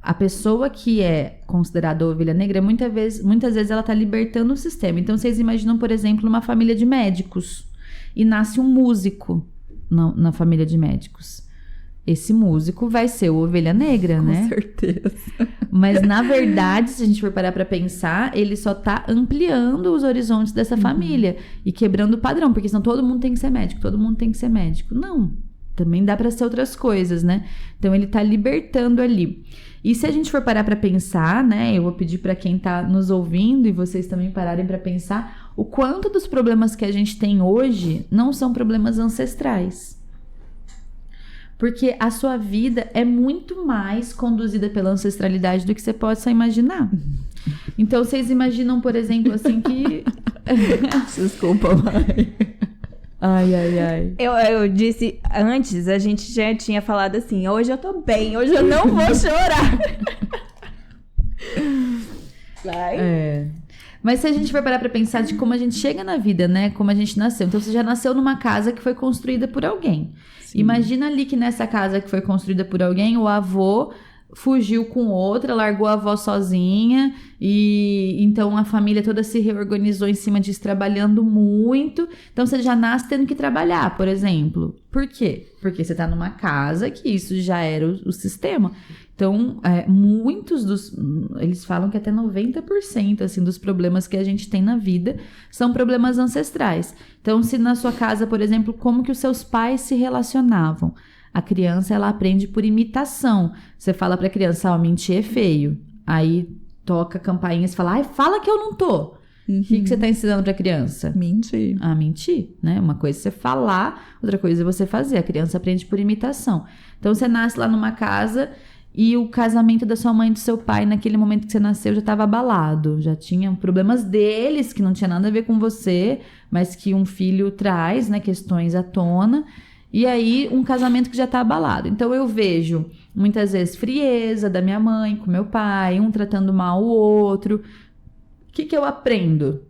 A pessoa que é considerada ovelha negra, muitas vezes ela está libertando o sistema. Então vocês imaginam, por exemplo, uma família de médicos e nasce um músico na família de médicos. Esse músico vai ser o ovelha negra, né? Com certeza. Mas, na verdade, se a gente for parar pra pensar, ele só tá ampliando os horizontes dessa família e quebrando o padrão, porque senão todo mundo tem que ser médico, todo mundo tem que ser médico. Não, também dá pra ser outras coisas, né? Então, ele tá libertando ali. E se a gente for parar pra pensar, né? Eu vou pedir pra quem tá nos ouvindo e vocês também pararem pra pensar o quanto dos problemas que a gente tem hoje não são problemas ancestrais. Porque a sua vida é muito mais conduzida pela ancestralidade do que você possa imaginar. Então, vocês imaginam, por exemplo, assim que... Desculpa, mãe. Ai. Eu disse antes, a gente já tinha falado assim, hoje eu tô bem, hoje eu não vou chorar. Vai. Mas se a gente for parar pra pensar de como a gente chega na vida, né? Como a gente nasceu. Então, você já nasceu numa casa que foi construída por alguém. Sim. Imagina ali que nessa casa que foi construída por alguém, o avô fugiu com outra, largou a avó sozinha. E então a família toda se reorganizou em cima disso, trabalhando muito. Então, você já nasce tendo que trabalhar, por exemplo. Por quê? Porque você tá numa casa que isso já era o sistema. Então, muitos eles falam que até 90% assim, dos problemas que a gente tem na vida são problemas ancestrais. Então, se na sua casa, por exemplo, como que os seus pais se relacionavam? A criança, ela aprende por imitação. Você fala pra criança, mentir é feio. Aí toca a campainha e fala, fala que eu não tô. O que você tá ensinando pra criança? Mentir. Mentir, né? Uma coisa é você falar, outra coisa é você fazer. A criança aprende por imitação. Então, você nasce lá numa casa... E o casamento da sua mãe e do seu pai, naquele momento que você nasceu, já estava abalado. Já tinham problemas deles, que não tinha nada a ver com você, mas que um filho traz, né, questões à tona. E aí, um casamento que já está abalado. Então, eu vejo, muitas vezes, frieza da minha mãe com meu pai, um tratando mal o outro. O que eu aprendo?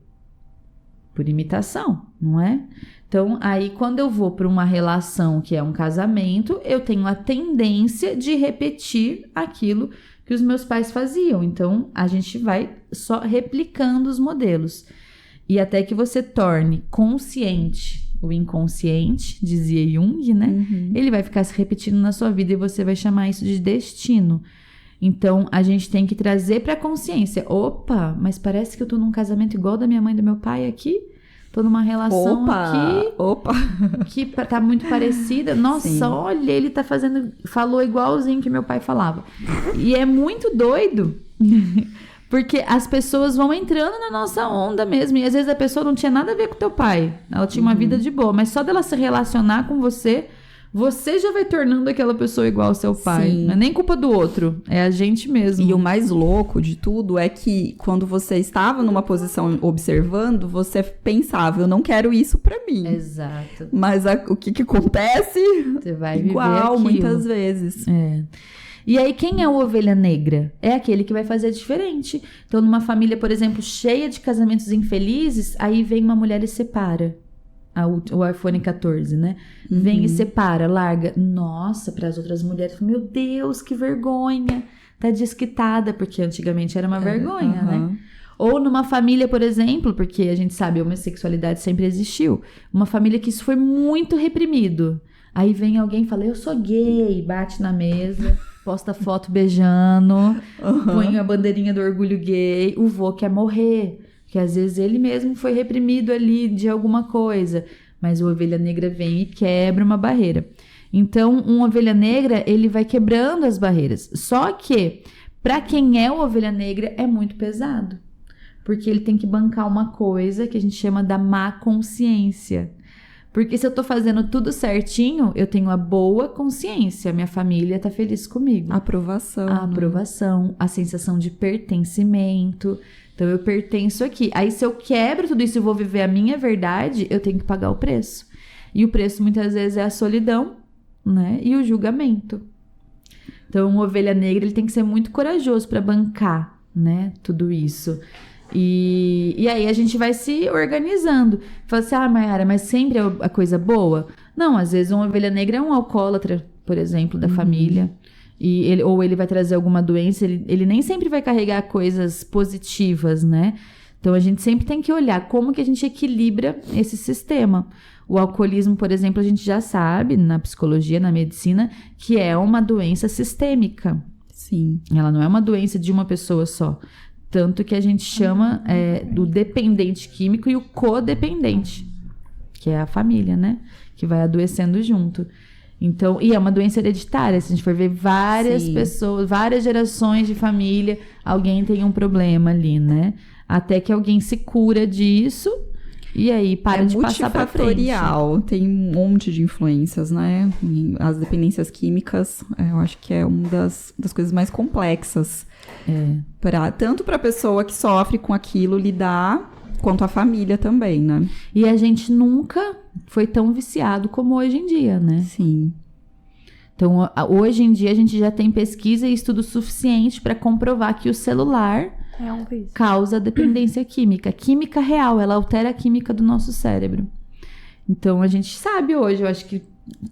Por imitação, não é? Então, aí, quando eu vou para uma relação que é um casamento, eu tenho a tendência de repetir aquilo que os meus pais faziam. Então, a gente vai só replicando os modelos. E até que você torne consciente o inconsciente, dizia Jung, né? Ele vai ficar se repetindo na sua vida e você vai chamar isso de destino. Então, a gente tem que trazer para a consciência. Opa, mas parece que eu tô num casamento igual da minha mãe e do meu pai aqui. Tô numa relação que tá muito parecida. Nossa, sim. Olha, ele tá falou igualzinho que meu pai falava. E é muito doido, porque as pessoas vão entrando na nossa onda mesmo. E às vezes a pessoa não tinha nada a ver com teu pai. Ela tinha uma vida de boa, mas só dela se relacionar com você, você já vai tornando aquela pessoa igual ao seu pai. Sim. Não é nem culpa do outro, é a gente mesmo. E o mais louco de tudo é que quando você estava numa posição observando, você pensava, eu não quero isso pra mim. Exato. Mas o que acontece? Você vai igual muitas vezes. E aí, quem é o ovelha negra? É aquele que vai fazer diferente. Então, numa família, por exemplo, cheia de casamentos infelizes, aí vem uma mulher e separa. O iPhone 14, né? Vem e separa, larga. Nossa, para as outras mulheres, meu Deus, que vergonha. Tá desquitada, porque antigamente era uma vergonha, né? Ou numa família, por exemplo, porque a gente sabe, a homossexualidade sempre existiu. Uma família que isso foi muito reprimido. Aí vem alguém e fala, eu sou gay, bate na mesa, posta foto beijando, põe a bandeirinha do orgulho gay, o vô quer morrer. Que às vezes ele mesmo foi reprimido ali de alguma coisa, mas o ovelha negra vem e quebra uma barreira. Então, um ovelha negra, ele vai quebrando as barreiras. Só que, para quem é o ovelha negra, é muito pesado. Porque ele tem que bancar uma coisa que a gente chama da má consciência. Porque se eu tô fazendo tudo certinho, eu tenho a boa consciência, minha família tá feliz comigo. Aprovação. A aprovação, a sensação de pertencimento. Então, eu pertenço aqui. Aí, se eu quebro tudo isso e vou viver a minha verdade, eu tenho que pagar o preço. E o preço, muitas vezes, é a solidão, né? E o julgamento. Então, uma ovelha negra, ele tem que ser muito corajoso para bancar, né? Tudo isso. E aí, a gente vai se organizando. Fala assim, Mayara, mas sempre é a coisa boa? Não, às vezes, uma ovelha negra é um alcoólatra, por exemplo, da família. Ou ele vai trazer alguma doença, ele nem sempre vai carregar coisas positivas, né? Então, a gente sempre tem que olhar como que a gente equilibra esse sistema. O alcoolismo, por exemplo, a gente já sabe, na psicologia, na medicina, que é uma doença sistêmica. Sim. Ela não é uma doença de uma pessoa só. Tanto que a gente chama do dependente químico e o codependente, que é a família, né? Que vai adoecendo junto. Então, e é uma doença hereditária. Se a gente for ver várias pessoas, várias gerações de família, alguém tem um problema ali, né? Até que alguém se cura disso e aí para de passar para frente. É multifatorial, tem um monte de influências, né? As dependências químicas, eu acho que é uma das coisas mais complexas. Tanto para a pessoa que sofre com aquilo lidar, quanto a família também, né? E a gente nunca foi tão viciado como hoje em dia, né? Sim. Então, hoje em dia, a gente já tem pesquisa e estudo suficiente para comprovar que o celular causa dependência química. Química real, ela altera a química do nosso cérebro. Então, a gente sabe hoje, eu acho que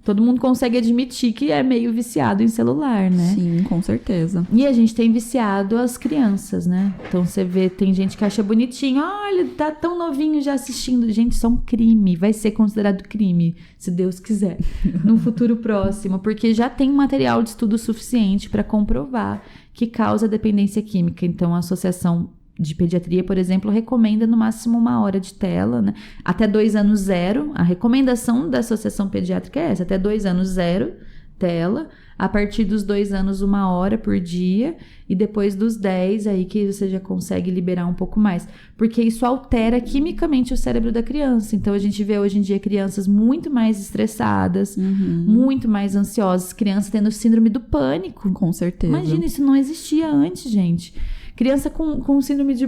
todo mundo consegue admitir que é meio viciado em celular, né? Sim, com certeza. E a gente tem viciado as crianças, né? Então você vê, tem gente que acha bonitinho, olha, tá tão novinho já assistindo. Gente, isso é um crime, vai ser considerado crime, se Deus quiser, no futuro próximo, porque já tem material de estudo suficiente para comprovar que causa dependência química. Então a Associação de Pediatria, por exemplo, recomenda no máximo 1 hora de tela, né? Até 2 anos 0. A recomendação da Associação Pediátrica é essa, até 2 anos 0 tela. A partir dos 2 anos, 1 hora por dia. E depois dos 10, aí que você já consegue liberar um pouco mais. Porque isso altera quimicamente o cérebro da criança. Então, a gente vê hoje em dia crianças muito mais estressadas, muito mais ansiosas. Crianças tendo síndrome do pânico. Com certeza. Imagina, isso não existia antes, gente. Criança com síndrome de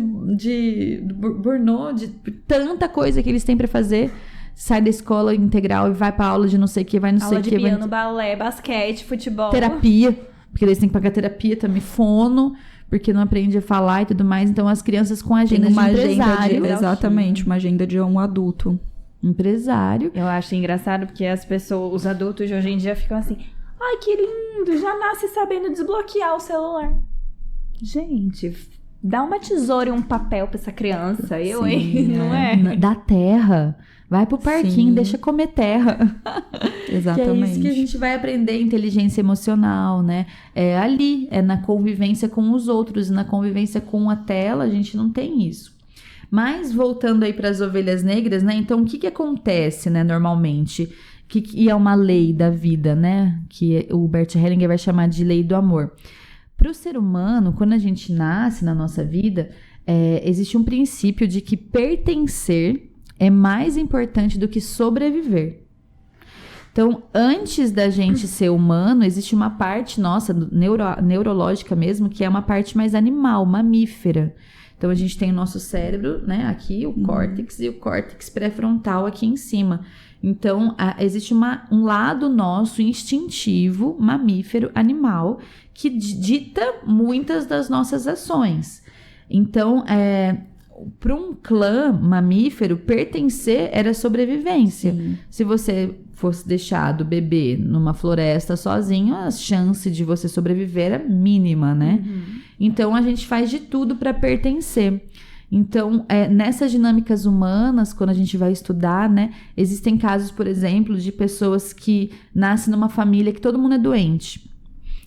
burnout, de tanta coisa que eles têm pra fazer. Sai da escola integral e vai pra aula de não sei o que, vai não sei o que. Aula de piano, balé, basquete, futebol. Terapia, porque eles têm que pagar terapia também, fono, porque não aprende a falar e tudo mais. Então, as crianças com agenda de empresário. Exatamente, uma agenda de um adulto. Empresário. Eu acho engraçado porque as pessoas, os adultos de hoje em dia ficam assim, ai, que lindo, já nasce sabendo desbloquear o celular. Gente, dá uma tesoura e um papel pra essa criança. Não é? Da terra. Vai pro parquinho, deixa comer terra. Exatamente. Que é isso que a gente vai aprender, inteligência emocional, né? É ali, é na convivência com os outros, na convivência com a tela, a gente não tem isso. Mas, voltando aí para as ovelhas negras, né? Então, o que acontece, né, normalmente? E é uma lei da vida, né? Que o Bert Hellinger vai chamar de lei do amor. Para o ser humano, quando a gente nasce na nossa vida, existe um princípio de que pertencer é mais importante do que sobreviver. Então, antes da gente ser humano, existe uma parte nossa, neurológica mesmo, que é uma parte mais animal, mamífera. Então, a gente tem o nosso cérebro, né, aqui, o córtex, e o córtex pré-frontal aqui em cima. Então, existe um lado nosso instintivo, mamífero, animal, que dita muitas das nossas ações. Então, para um clã mamífero, pertencer era sobrevivência. Sim. Se você fosse deixado beber numa floresta sozinho, a chance de você sobreviver era mínima, né? Então, a gente faz de tudo para pertencer. Então, nessas dinâmicas humanas, quando a gente vai estudar, né, existem casos, por exemplo, de pessoas que nascem numa família que todo mundo é doente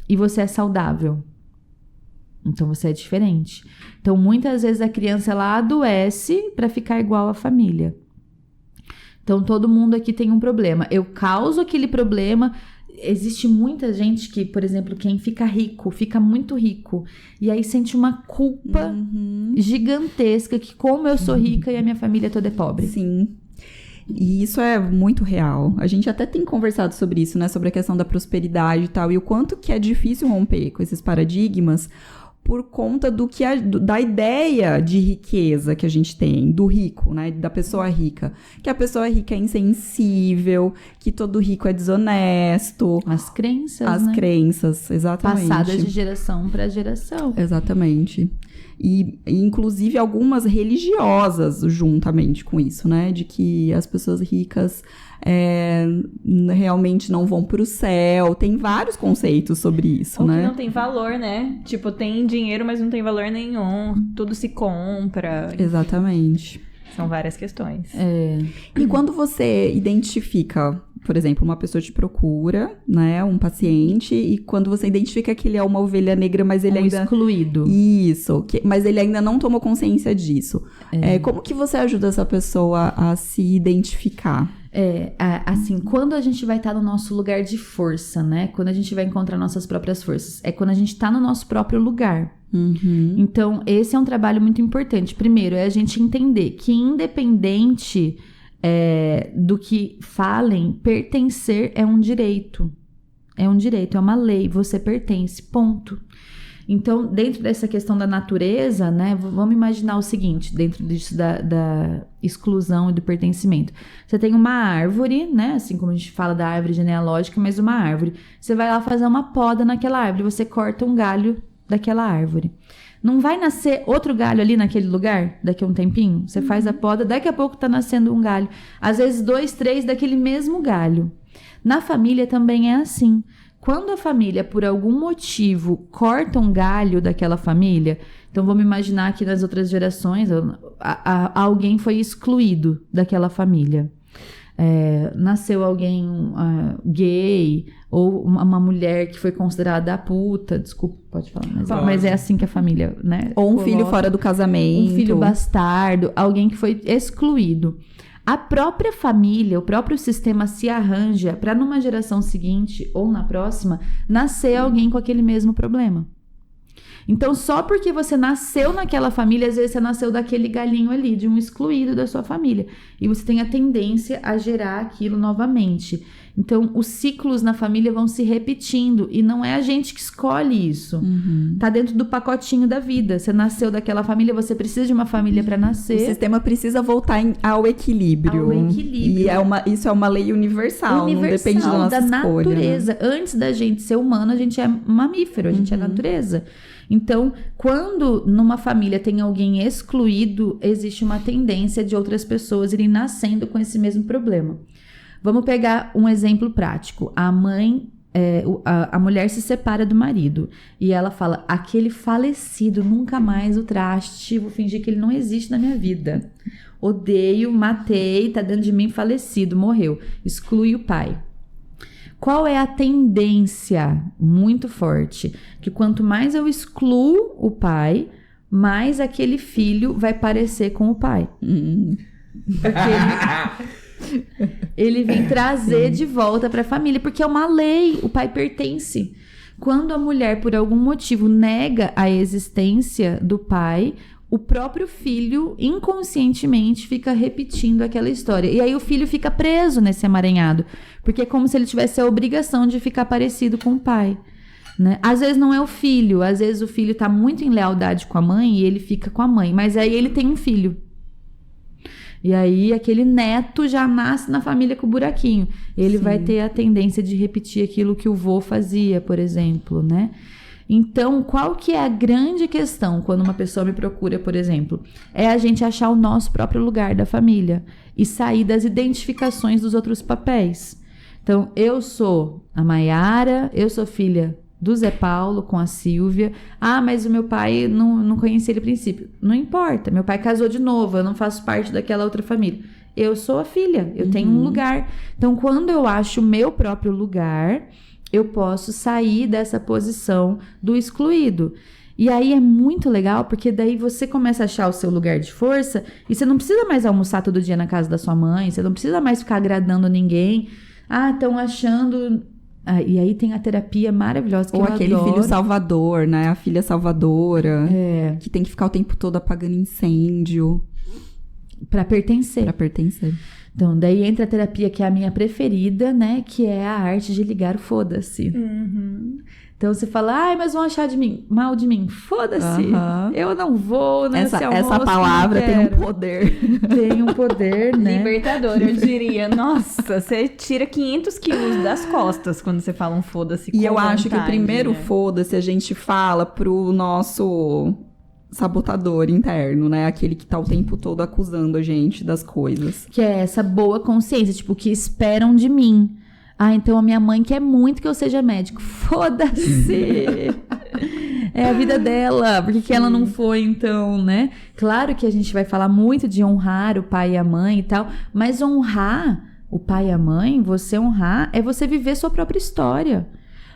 e você é saudável. Então, você é diferente. Então, muitas vezes a criança ela adoece para ficar igual à família. Então, todo mundo aqui tem um problema. Eu causo aquele problema. Existe muita gente que, por exemplo, quem fica rico, fica muito rico. E aí sente uma culpa gigantesca que como eu sou rica e a minha família toda é pobre. Sim. E isso é muito real. A gente até tem conversado sobre isso, né? Sobre a questão da prosperidade e tal. E o quanto que é difícil romper com esses paradigmas por conta da ideia de riqueza que a gente tem, do rico, né? Da pessoa rica. Que a pessoa rica é insensível, que todo rico é desonesto. As crenças, As crenças, exatamente. Passadas de geração para geração. Exatamente. E inclusive algumas religiosas juntamente com isso, né? De que as pessoas ricas realmente não vão pro céu. Tem vários conceitos sobre isso, ou né? que não tem valor, né? Tipo, tem dinheiro, mas não tem valor nenhum. Tudo se compra. Exatamente. São várias questões. E quando você identifica, por exemplo, uma pessoa te procura, né, um paciente, e quando você identifica que ele é uma ovelha negra, mas ele ainda... excluído. Isso, mas ele ainda não tomou consciência disso. Como que você ajuda essa pessoa a se identificar? Assim, quando a gente vai estar no nosso lugar de força, né? Quando a gente vai encontrar nossas próprias forças. É quando a gente tá no nosso próprio lugar. Uhum. Então, esse é um trabalho muito importante. Primeiro, é a gente entender que independente do que falem, pertencer é um direito. É um direito, é uma lei. Você pertence, ponto. Então, dentro dessa questão da natureza, né, vamos imaginar o seguinte, dentro disso da exclusão e do pertencimento. Você tem uma árvore, né, assim como a gente fala da árvore genealógica, mas uma árvore. Você vai lá fazer uma poda naquela árvore, você corta um galho daquela árvore. Não vai nascer outro galho ali naquele lugar daqui a um tempinho? Você faz a poda, daqui a pouco tá nascendo um galho. Às vezes 2, 3 daquele mesmo galho. Na família também é assim. Quando a família, por algum motivo, corta um galho daquela família, então vamos imaginar que nas outras gerações alguém foi excluído daquela família. Nasceu alguém gay, ou uma mulher que foi considerada a puta, desculpa, pode falar, mas é assim que a família, né? Ou um filho fora do casamento. Um filho bastardo, alguém que foi excluído. A própria família, o próprio sistema se arranja para numa geração seguinte ou na próxima, nascer alguém com aquele mesmo problema. Então, só porque você nasceu naquela família, às vezes você nasceu daquele galinho ali, de um excluído da sua família. E você tem a tendência a gerar aquilo novamente. Então, os ciclos na família vão se repetindo. E não é a gente que escolhe isso. Uhum. Tá dentro do pacotinho da vida. Você nasceu daquela família, você precisa de uma família para nascer. O sistema precisa voltar ao equilíbrio. Ao equilíbrio. E isso é uma lei universal, não depende da nossa escolha. Natureza. Né? Antes da gente ser humano, a gente é mamífero, a gente é natureza. Então, quando numa família tem alguém excluído, existe uma tendência de outras pessoas irem nascendo com esse mesmo problema. Vamos pegar um exemplo prático. A mãe, a mulher se separa do marido e ela fala, aquele falecido, nunca mais o traste, vou fingir que ele não existe na minha vida. Odeio, matei, tá dentro de mim, falecido, morreu. Exclui o pai. Qual é a tendência muito forte? Que quanto mais eu excluo o pai, mais aquele filho vai parecer com o pai. Porque ele vem trazer de volta para a família, porque é uma lei, o pai pertence. Quando a mulher, por algum motivo, nega a existência do pai, o próprio filho, inconscientemente, fica repetindo aquela história. E aí o filho fica preso nesse emaranhado. Porque é como se ele tivesse a obrigação de ficar parecido com o pai. Né? Às vezes não é o filho. Às vezes o filho tá muito em lealdade com a mãe e ele fica com a mãe. Mas aí ele tem um filho. E aí aquele neto já nasce na família com o buraquinho. Ele vai ter a tendência de repetir aquilo que o vô fazia, por exemplo, né? Então, qual que é a grande questão quando uma pessoa me procura, por exemplo? É a gente achar o nosso próprio lugar da família e sair das identificações dos outros papéis. Então, eu sou a Maiara, eu sou filha do Zé Paulo com a Silvia. Ah, mas o meu pai não conhecia ele a princípio. Não importa, meu pai casou de novo, eu não faço parte daquela outra família. Eu sou a filha, eu tenho um lugar. Então, quando eu acho o meu próprio lugar, eu posso sair dessa posição do excluído. E aí é muito legal, porque daí você começa a achar o seu lugar de força e você não precisa mais almoçar todo dia na casa da sua mãe, você não precisa mais ficar agradando ninguém. Ah, estão achando... e aí tem a terapia maravilhosa que Ou aquele adoro. Filho salvador, né? A filha salvadora, que tem que ficar o tempo todo apagando incêndio. Pra pertencer. Pra pertencer. Então, daí entra a terapia, que é a minha preferida, né? Que é a arte de ligar o foda-se. Então, você fala, mas vão achar mal de mim. Foda-se. Eu não vou nesse almoço. Essa palavra tem um poder. Tem um poder, né? Libertador, eu diria. Nossa, você tira 500 quilos das costas quando você fala um foda-se. E eu acho que o primeiro foda-se a gente fala pro nosso sabotador interno, né? Aquele que tá o tempo todo acusando a gente das coisas. Que é essa boa consciência, tipo, que esperam de mim. Então a minha mãe quer muito que eu seja médico. Foda-se! É a vida dela. Por que ela não foi, então, né? Claro que a gente vai falar muito de honrar o pai e a mãe e tal, mas honrar o pai e a mãe, você honrar, é você viver sua própria história.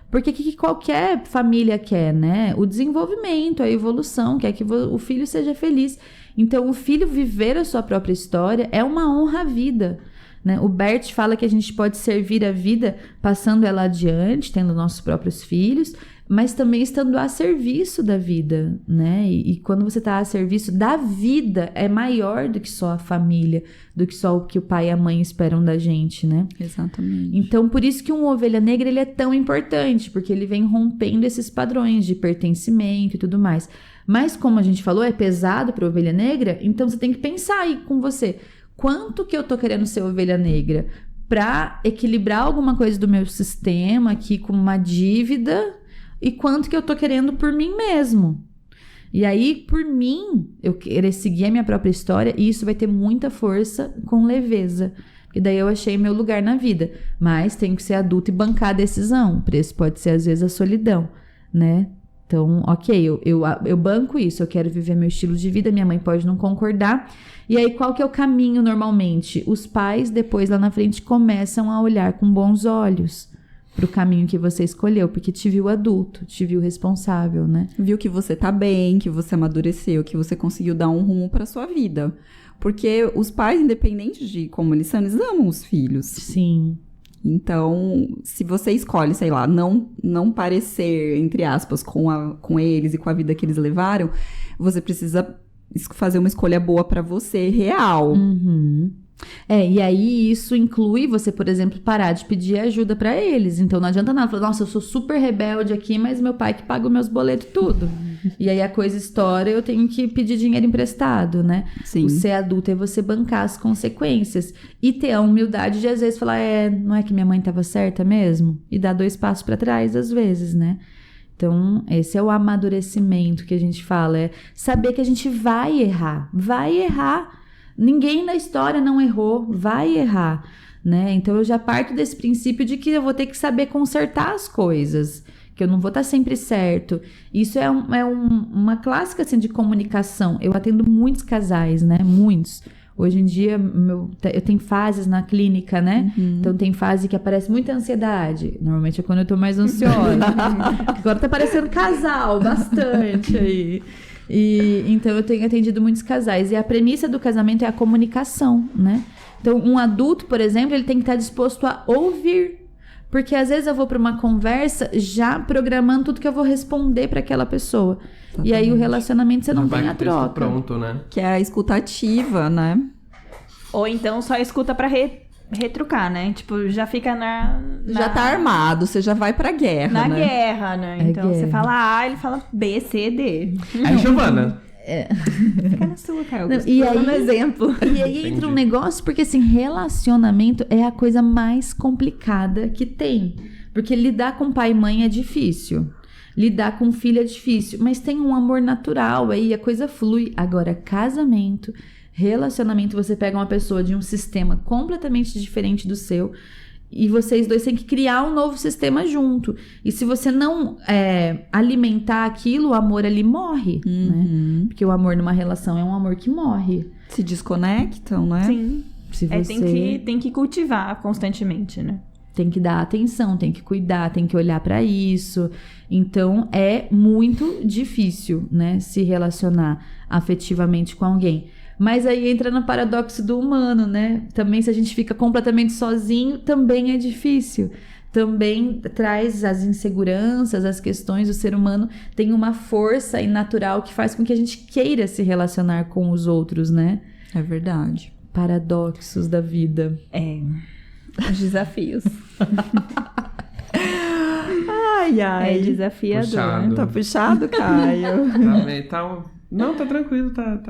Porque o que qualquer família quer, né? O desenvolvimento, a evolução, quer que o filho seja feliz. Então, o filho viver a sua própria história é uma honra à vida. Né? O Bert fala que a gente pode servir a vida passando ela adiante, tendo nossos próprios filhos, mas também estando a serviço da vida, né? E quando você está a serviço da vida, é maior do que só a família, do que só o que o pai e a mãe esperam da gente, né? Exatamente. Então, por isso que um ovelha negra, ele é tão importante, porque ele vem rompendo esses padrões de pertencimento e tudo mais. Mas, como a gente falou, é pesado para ovelha negra, então você tem que pensar aí com você. Quanto que eu tô querendo ser ovelha negra para equilibrar alguma coisa do meu sistema aqui com uma dívida e quanto que eu tô querendo por mim mesmo. E aí, por mim, eu querer seguir a minha própria história, e isso vai ter muita força com leveza. E daí eu achei meu lugar na vida. Mas tenho que ser adulto e bancar a decisão. O preço pode ser, às vezes, a solidão, né? Então, ok, eu banco isso, eu quero viver meu estilo de vida, minha mãe pode não concordar. E aí, qual que é o caminho normalmente? Os pais, depois, lá na frente, começam a olhar com bons olhos pro caminho que você escolheu, porque te viu adulto, te viu responsável, né? Viu que você tá bem, que você amadureceu, que você conseguiu dar um rumo pra sua vida. Porque os pais, independente de como eles são, eles amam os filhos. Sim. Então, se você escolhe, sei lá, não parecer, entre aspas, com eles e com a vida que eles levaram, você precisa fazer uma escolha boa pra você, real. E aí isso inclui você, por exemplo, parar de pedir ajuda pra eles. Então não adianta nada falar, nossa, eu sou super rebelde aqui, mas meu pai que paga os meus boletos tudo. E aí a coisa estoura, eu tenho que pedir dinheiro emprestado, né? Sim. O ser adulto é você bancar as consequências e ter a humildade de às vezes falar, não é que minha mãe tava certa mesmo? E dar 2 passos pra trás às vezes, né? Então, esse é o amadurecimento que a gente fala, é saber que a gente vai errar. Ninguém na história não errou, vai errar, né? Então, eu já parto desse princípio de que eu vou ter que saber consertar as coisas, que eu não vou estar sempre certo. Isso é uma clássica, assim, de comunicação. Eu atendo muitos casais, né? Muitos. Hoje em dia, eu tenho fases na clínica, né? Então, tem fase que aparece muita ansiedade. Normalmente é quando eu tô mais ansiosa. Agora tá parecendo casal, bastante aí. Então, eu tenho atendido muitos casais. E a premissa do casamento é a comunicação, né? Então, um adulto, por exemplo, ele tem que estar disposto a ouvir. Porque, às vezes, eu vou para uma conversa já programando tudo que eu vou responder para aquela pessoa. Exatamente. E aí, o relacionamento, você não tem a troca. Pronto, né? Que é a escutativa, né? Ou então, só escuta pra retrucar, né? Tipo, já fica Já tá armado, você já vai pra guerra, na guerra, né? Então, você fala A, ele fala B, C, D. Aí, Giovana... Fica na sua, Caio. E aí, um exemplo. E aí entra um negócio, porque assim, relacionamento é a coisa mais complicada que tem. Porque lidar com pai e mãe é difícil. Lidar com filho é difícil. Mas tem um amor natural aí, a coisa flui. Agora, casamento, relacionamento, você pega uma pessoa de um sistema completamente diferente do seu e vocês dois têm que criar um novo sistema junto. E se você não alimentar aquilo, o amor ali morre, né? Porque o amor numa relação é um amor que morre. Se desconectam, né? Sim. Se você... tem que cultivar constantemente, né? Tem que dar atenção, tem que cuidar, tem que olhar pra isso. Então, é muito difícil, né? Se relacionar afetivamente com alguém. Mas aí entra no paradoxo do humano, né? Também se a gente fica completamente sozinho, também é difícil. Também traz as inseguranças, as questões. O ser humano tem uma força natural que faz com que a gente queira se relacionar com os outros, né? É verdade. paradoxos da vida. Os desafios. Ai. É desafiador. Puxado. Tá puxado, Caio? Não, tá tranquilo, tá.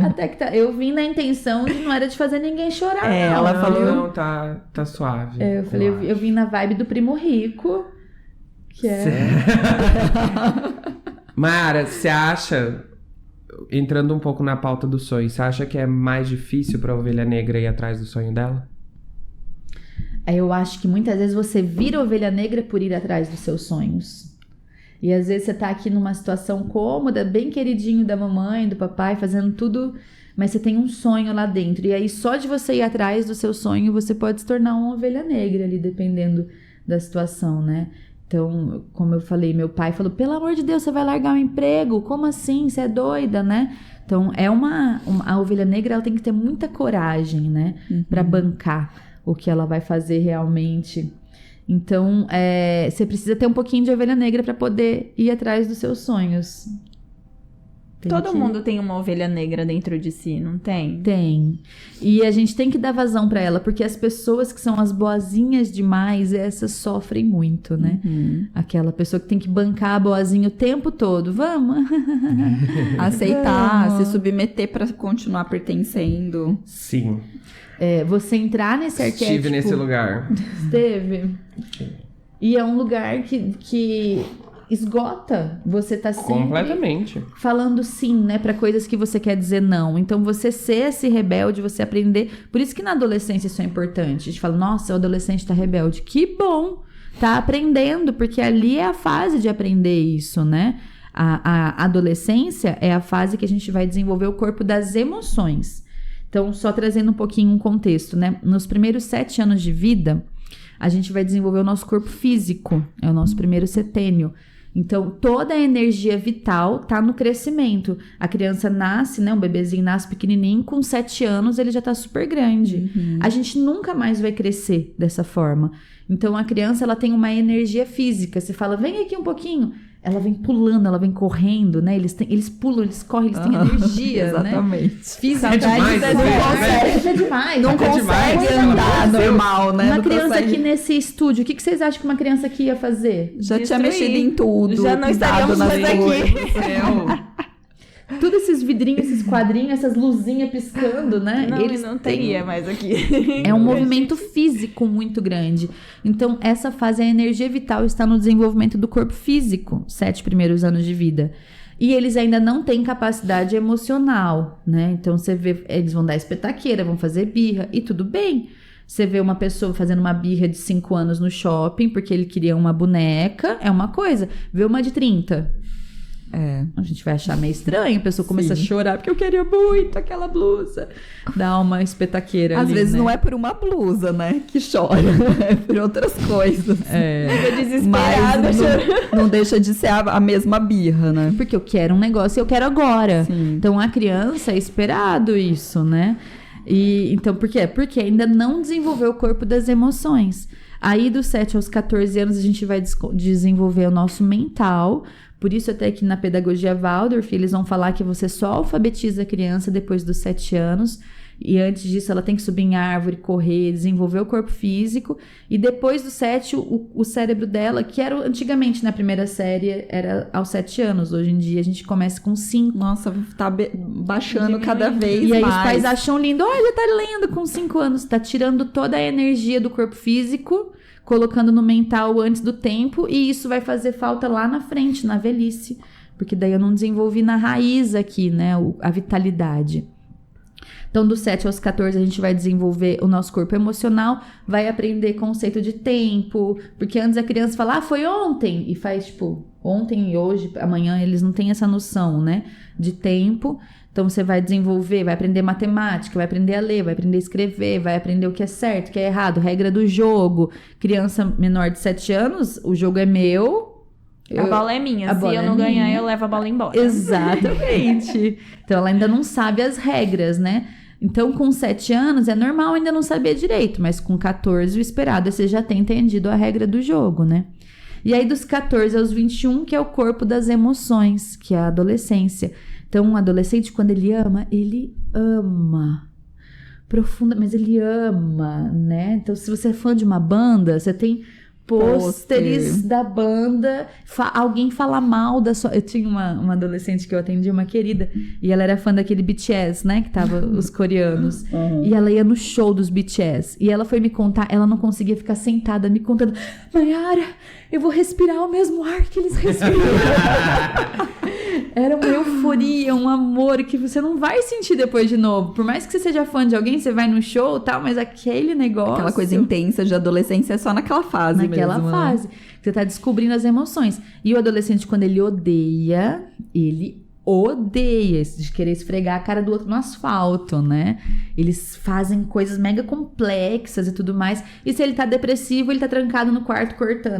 Até que tá. Eu vim na intenção de não era de fazer ninguém chorar. Ela falou. Não, tá suave. Eu falei, eu vim na vibe do Primo Rico. Que é. Mara, você acha, entrando um pouco na pauta do sonho, você acha que é mais difícil pra ovelha negra ir atrás do sonho dela? Eu acho que muitas vezes você vira ovelha negra por ir atrás dos seus sonhos. E às vezes você tá aqui numa situação cômoda, bem queridinho da mamãe, do papai, fazendo tudo, mas você tem um sonho lá dentro. E aí só de você ir atrás do seu sonho, você pode se tornar uma ovelha negra ali, dependendo da situação, né? Então, como eu falei, meu pai falou, pelo amor de Deus, você vai largar o emprego? Como assim? Você é doida, né? Então, a ovelha negra, ela tem que ter muita coragem, né? Pra bancar o que ela vai fazer realmente. Então, você precisa ter um pouquinho de ovelha negra para poder ir atrás dos seus sonhos. Todo mundo tem uma ovelha negra dentro de si, não tem? Tem. E a gente tem que dar vazão para ela, porque as pessoas que são as boazinhas demais, essas sofrem muito, né? Aquela pessoa que tem que bancar a boazinha o tempo todo. Vamos! Aceitar, se submeter para continuar pertencendo. Sim. Você entrar nesse arquétipo... Estive nesse lugar. Esteve. E é um lugar que esgota. Você tá sempre... Completamente. Falando sim, né? Pra coisas que você quer dizer não. Então, você ser esse rebelde, você aprender... Por isso que na adolescência isso é importante. A gente fala, nossa, o adolescente tá rebelde. Que bom! Tá aprendendo, porque ali é a fase de aprender isso, né? A adolescência é a fase que a gente vai desenvolver o corpo das emoções. Então, só trazendo um pouquinho um contexto, né? Nos primeiros 7 anos de vida, a gente vai desenvolver o nosso corpo físico. É o nosso primeiro setênio. Então, toda a energia vital tá no crescimento. A criança nasce, né? Um bebezinho nasce pequenininho, com 7 anos ele já tá super grande. A gente nunca mais vai crescer dessa forma. Então, a criança, ela tem uma energia física. Você fala, vem aqui um pouquinho. Ela vem pulando, ela vem correndo, né? Eles pulam, eles correm, eles têm energia, exatamente. Né? Física. É demais. Não consegue andar normal, né? Uma criança aqui nesse estúdio, o que vocês acham que uma criança aqui ia fazer? Já tinha mexido em tudo. Já não estaríamos mais aqui. Tudo esses vidrinhos, esses quadrinhos, essas luzinhas piscando, né? Eles não teria mais aqui. É um movimento físico muito grande. Então, essa fase, a energia vital está no desenvolvimento do corpo físico, 7 primeiros anos de vida. E eles ainda não têm capacidade emocional, né? Então, você vê, eles vão dar espetaqueira, vão fazer birra, e tudo bem. Você vê uma pessoa fazendo uma birra de 5 anos no shopping, porque ele queria uma boneca, é uma coisa. Vê uma de 30. A gente vai achar meio estranho, a pessoa começa a chorar porque eu queria muito aquela blusa. Dá uma espetaqueira Às ali, vezes né? não é por uma blusa, né, que chora, é por outras coisas. Fica desesperada. Mas não deixa de ser a mesma birra, né? Porque eu quero um negócio e eu quero agora. Sim. Então, a criança é esperado isso, né? E, então, por quê? Porque ainda não desenvolveu o corpo das emoções. Aí, dos 7 aos 14 anos, a gente vai desenvolver o nosso mental. Por isso, até que na pedagogia Waldorf, eles vão falar que você só alfabetiza a criança depois dos 7 anos. E antes disso, ela tem que subir em árvore, correr, desenvolver o corpo físico. E depois dos 7, o cérebro dela, que era antigamente na primeira série, era aos 7 anos. Hoje em dia, a gente começa com 5. Nossa, tá baixando cada vez mais. E aí os pais acham lindo. Olha, tá lendo com 5 anos. Tá tirando toda a energia do corpo físico, colocando no mental antes do tempo. E isso vai fazer falta lá na frente, na velhice. Porque daí eu não desenvolvi na raiz aqui, né, a vitalidade. Então, dos 7 aos 14, a gente vai desenvolver o nosso corpo emocional, vai aprender conceito de tempo, porque antes a criança fala, foi ontem, e faz, tipo, ontem e hoje, amanhã, eles não têm essa noção, né, de tempo. Então, você vai desenvolver, vai aprender matemática, vai aprender a ler, vai aprender a escrever, vai aprender o que é certo, o que é errado, regra do jogo. Criança menor de 7 anos, o jogo é meu... A bola é minha. Se eu não ganhar, eu levo a bola embora. Exatamente. Então, ela ainda não sabe as regras, né? Então, com 7 anos, é normal ainda não saber direito. Mas com 14, o esperado é que você já tenha entendido a regra do jogo, né? E aí, dos 14 aos 21, que é o corpo das emoções, que é a adolescência. Então, um adolescente, quando ele ama, profunda, mas ele ama, né? Então, se você é fã de uma banda, você tem pôsteres da banda, alguém fala mal da sua... Eu tinha uma adolescente que eu atendi, uma querida, e ela era fã daquele BTS, né? Que tava os coreanos. E ela ia no show dos BTS. E ela foi me contar, ela não conseguia ficar sentada me contando, Mayara, eu vou respirar o mesmo ar que eles respiram. Era uma euforia, um amor que você não vai sentir depois de novo. Por mais que você seja fã de alguém, você vai no show e tal, mas aquele negócio... Aquela coisa intensa de adolescência é só naquela fase naquela mesmo. Naquela fase. Você tá descobrindo as emoções. E o adolescente, quando ele odeia de querer esfregar a cara do outro no asfalto, né? Eles fazem coisas mega complexas e tudo mais. E se ele tá depressivo, ele tá trancado no quarto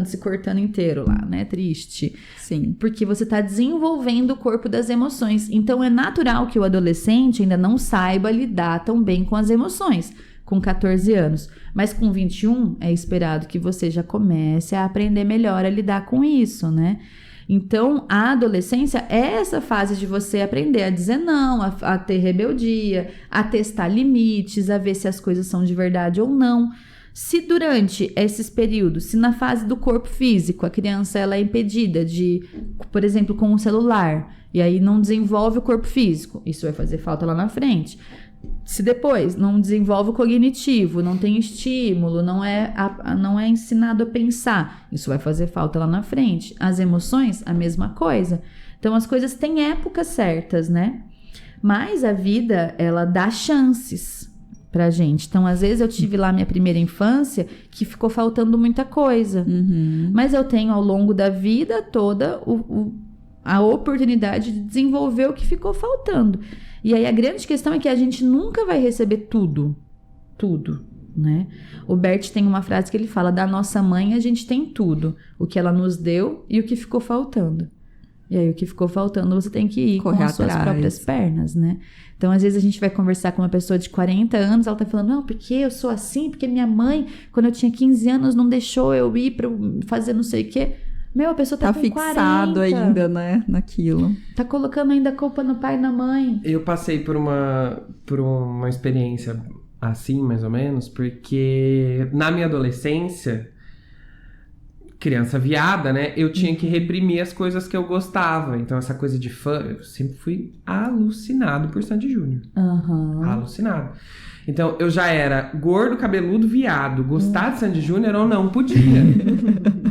se cortando inteiro lá, né? Triste. Sim. Porque você tá desenvolvendo o corpo das emoções. Então é natural que o adolescente ainda não saiba lidar tão bem com as emoções, com 14 anos. Mas com 21, é esperado que você já comece a aprender melhor a lidar com isso, né? Então, a adolescência é essa fase de você aprender a dizer não, a ter rebeldia, a testar limites, a ver se as coisas são de verdade ou não. Se durante esses períodos, se na fase do corpo físico, a criança ela é impedida de, por exemplo, com um celular, e aí não desenvolve o corpo físico, isso vai fazer falta lá na frente. Se depois não desenvolve o cognitivo, não tem estímulo, não é ensinado a pensar, isso vai fazer falta lá na frente. As emoções, a mesma coisa. Então, as coisas têm épocas certas, né? Mas a vida, ela dá chances pra gente. Então, às vezes eu tive lá minha primeira infância que ficou faltando muita coisa. Mas eu tenho ao longo da vida toda a oportunidade de desenvolver o que ficou faltando. E aí a grande questão é que a gente nunca vai receber tudo, né? O Bert tem uma frase que ele fala, da nossa mãe a gente tem tudo, o que ela nos deu e o que ficou faltando. E aí o que ficou faltando você tem que ir correr com as suas próprias pernas, né? Então às vezes a gente vai conversar com uma pessoa de 40 anos, ela tá falando, não, porque eu sou assim, porque minha mãe, quando eu tinha 15 anos, não deixou eu ir pra fazer não sei o quê. A pessoa tá com fixado 40. ainda, né, naquilo. Tá colocando ainda a culpa no pai e na mãe. Eu passei por uma experiência assim, mais ou menos, porque na minha adolescência, criança viada, né, eu tinha que reprimir as coisas que eu gostava. Então, essa coisa de fã, eu sempre fui alucinado por Sandy Júnior. Alucinado. Então, eu já era gordo, cabeludo, viado. Gostar de Sandy Júnior ou não podia.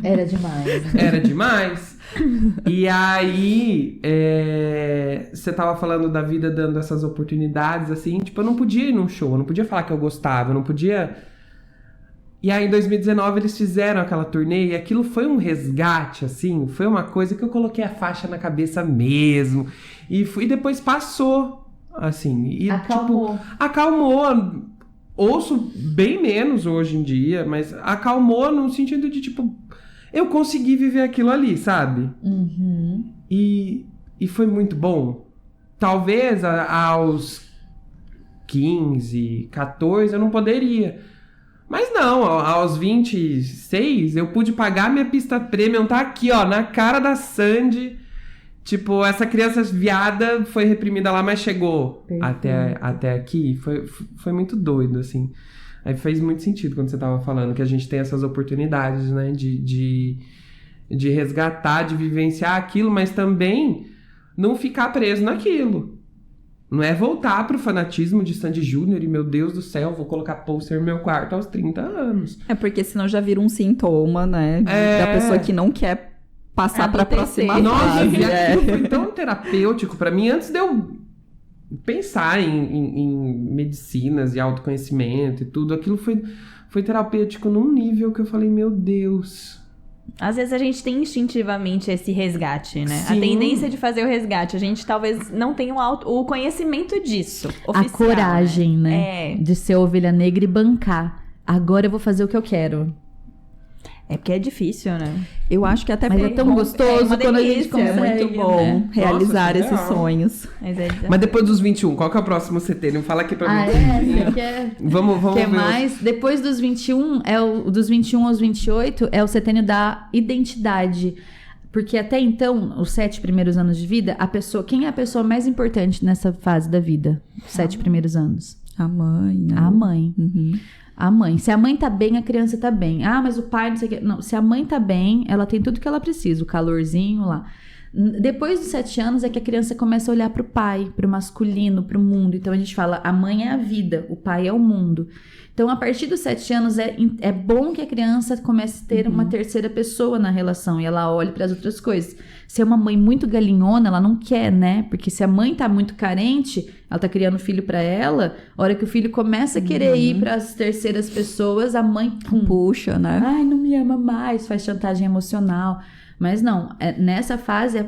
Era demais. Era demais. E aí, você tava falando da vida dando essas oportunidades, assim. Tipo, eu não podia ir num show, eu não podia falar que eu gostava, eu não podia... E aí, em 2019, eles fizeram aquela turnê e aquilo foi um resgate, assim. Foi uma coisa que eu coloquei a faixa na cabeça mesmo. E depois passou. Assim, e acalmou. Tipo, acalmou. Ouço bem menos hoje em dia, mas acalmou no sentido de, tipo, eu consegui viver aquilo ali, sabe? E foi muito bom. Talvez aos 15, 14 eu não poderia. Mas não, aos 26 eu pude pagar minha pista premium, tá aqui, ó, na cara da Sandy. Tipo, essa criança viada foi reprimida lá, mas chegou até aqui. Foi muito doido, assim. Aí fez muito sentido quando você tava falando que a gente tem essas oportunidades, né? De resgatar, de vivenciar aquilo, mas também não ficar preso naquilo. Não é voltar pro fanatismo de Sandy Júnior e, meu Deus do céu, vou colocar pôster no meu quarto aos 30 anos. É porque senão já vira um sintoma, né? Da pessoa que não quer passar pra próxima fase. Nossa, e aquilo foi tão terapêutico pra mim, antes de eu pensar em medicinas e autoconhecimento e tudo, aquilo foi terapêutico num nível que eu falei, meu Deus. Às vezes a gente tem instintivamente esse resgate, né? Sim. A tendência de fazer o resgate. A gente talvez não tenha o conhecimento disso, oficial, a coragem, né? De ser ovelha negra e bancar. Agora eu vou fazer o que eu quero. É porque é difícil, né? Eu acho que até mas é tão gostoso quando a gente consegue, é muito bom realizar esses sonhos. Mas depois dos 21, qual que é o próximo setembro? Fala aqui pra mim. Você quer? Vamos quer ver. Mais? Depois dos 21, dos 21 aos 28, é o setênio da identidade. Porque até então, os 7 primeiros anos de vida, quem é a pessoa mais importante nessa fase da vida? Os 7 primeiros anos. A mãe, né? A mãe. Uhum. A mãe. Se a mãe tá bem, a criança tá bem. Ah, mas o pai não sei o que. Não, se a mãe tá bem, ela tem tudo que ela precisa, o calorzinho lá. Depois dos 7 anos é que a criança começa a olhar pro pai, pro masculino, pro mundo. Então a gente fala, a mãe é a vida, o pai é o mundo. Então a partir dos 7 anos é bom que a criança comece a ter uma terceira pessoa na relação e ela olhe para as outras coisas. Se é uma mãe muito galinhona, ela não quer, né? Porque se a mãe tá muito carente, ela tá criando filho para ela, a hora que o filho começa a querer ir para as terceiras pessoas, a mãe puxa, né? Ai, não me ama mais, faz chantagem emocional. Mas não, nessa fase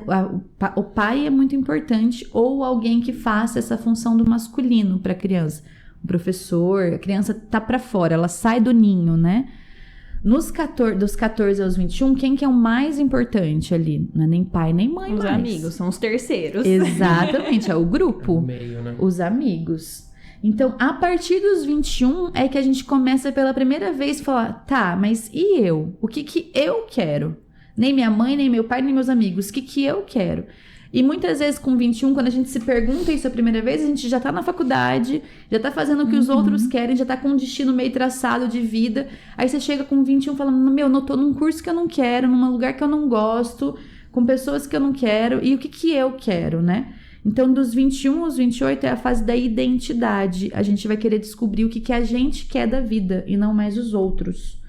o pai é muito importante ou alguém que faça essa função do masculino para a criança. O professor, a criança tá para fora, ela sai do ninho, né? Dos 14 aos 21, quem que é o mais importante ali? Não é nem pai nem mãe Os mais. amigos, são os terceiros. Exatamente, é o grupo. Meio, né? Os amigos. Então, a partir dos 21 é que a gente começa pela primeira vez a falar, tá, mas e eu? O que eu quero? Nem minha mãe, nem meu pai, nem meus amigos. O que eu quero? E muitas vezes com 21, quando a gente se pergunta isso a primeira vez, a gente já tá na faculdade, já tá fazendo o que os outros querem, já tá com um destino meio traçado de vida. Aí você chega com 21 falando, eu tô num curso que eu não quero, num lugar que eu não gosto, com pessoas que eu não quero. E o que eu quero, né? Então, dos 21 aos 28 é a fase da identidade. A gente vai querer descobrir o que a gente quer da vida e não mais os outros.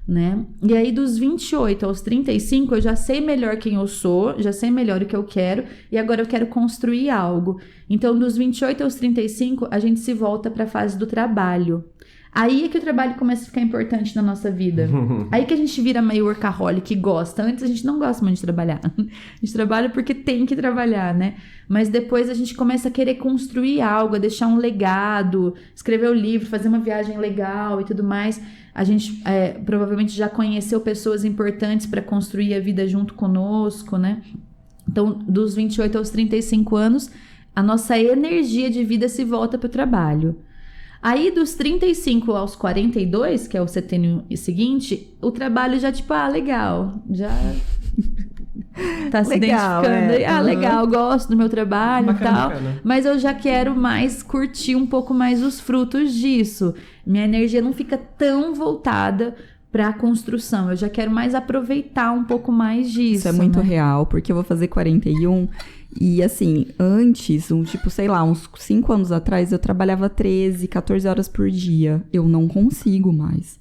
Né? E aí dos 28 aos 35 eu já sei melhor quem eu sou, já sei melhor o que eu quero e agora eu quero construir algo. Então dos 28 aos 35 a gente se volta para a fase do trabalho. Aí é que o trabalho começa a ficar importante na nossa vida. Aí que a gente vira meio workaholic, gosta. Antes a gente não gosta muito de trabalhar. A gente trabalha porque tem que trabalhar, né? Mas depois a gente começa a querer construir algo, a deixar um legado, escrever um livro, fazer uma viagem legal e tudo mais. A gente provavelmente já conheceu pessoas importantes para construir a vida junto conosco, né? Então, dos 28 aos 35 anos, a nossa energia de vida se volta para o trabalho. Aí, dos 35 aos 42, que é o setênio seguinte, o trabalho já, legal, já tá se legal, identificando. Legal, gosto do meu trabalho Bacana, e tal, bacana. mas eu já quero mais curtir um pouco mais os frutos disso. Minha energia não fica tão voltada para a construção, eu já quero mais aproveitar um pouco mais disso. Isso é muito né? real, porque eu vou fazer 41 e assim, antes, uns 5 anos atrás, eu trabalhava 13, 14 horas por dia. Eu não consigo mais.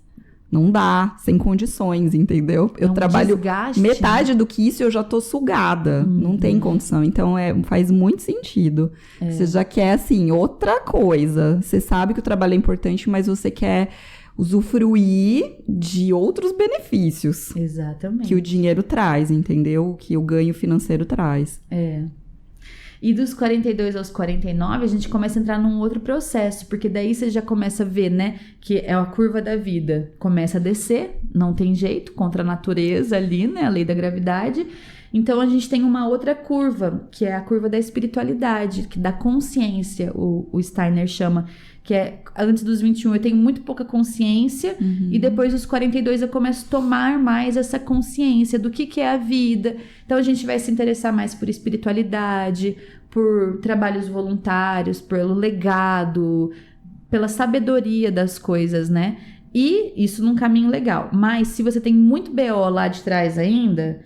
Não dá, sem condições, entendeu? Eu trabalho desgaste, metade do que isso, eu já tô sugada. Não tem condição. Então, faz muito sentido. Você já quer, assim, outra coisa. Você sabe que o trabalho é importante, mas você quer usufruir de outros benefícios. Exatamente. Que o dinheiro traz, entendeu? Que o ganho financeiro traz. E dos 42 aos 49, a gente começa a entrar num outro processo, porque daí você já começa a ver, né, que é a curva da vida. Começa a descer, não tem jeito, contra a natureza ali, né, a lei da gravidade. Então, a gente tem uma outra curva, que é a curva da espiritualidade, que da consciência, o Steiner chama, que é, antes dos 21 eu tenho muito pouca consciência, e depois dos 42 eu começo a tomar mais essa consciência do que é a vida. Então, a gente vai se interessar mais por espiritualidade, por trabalhos voluntários, pelo legado, pela sabedoria das coisas, né? E isso num caminho legal. Mas se você tem muito BO lá de trás ainda,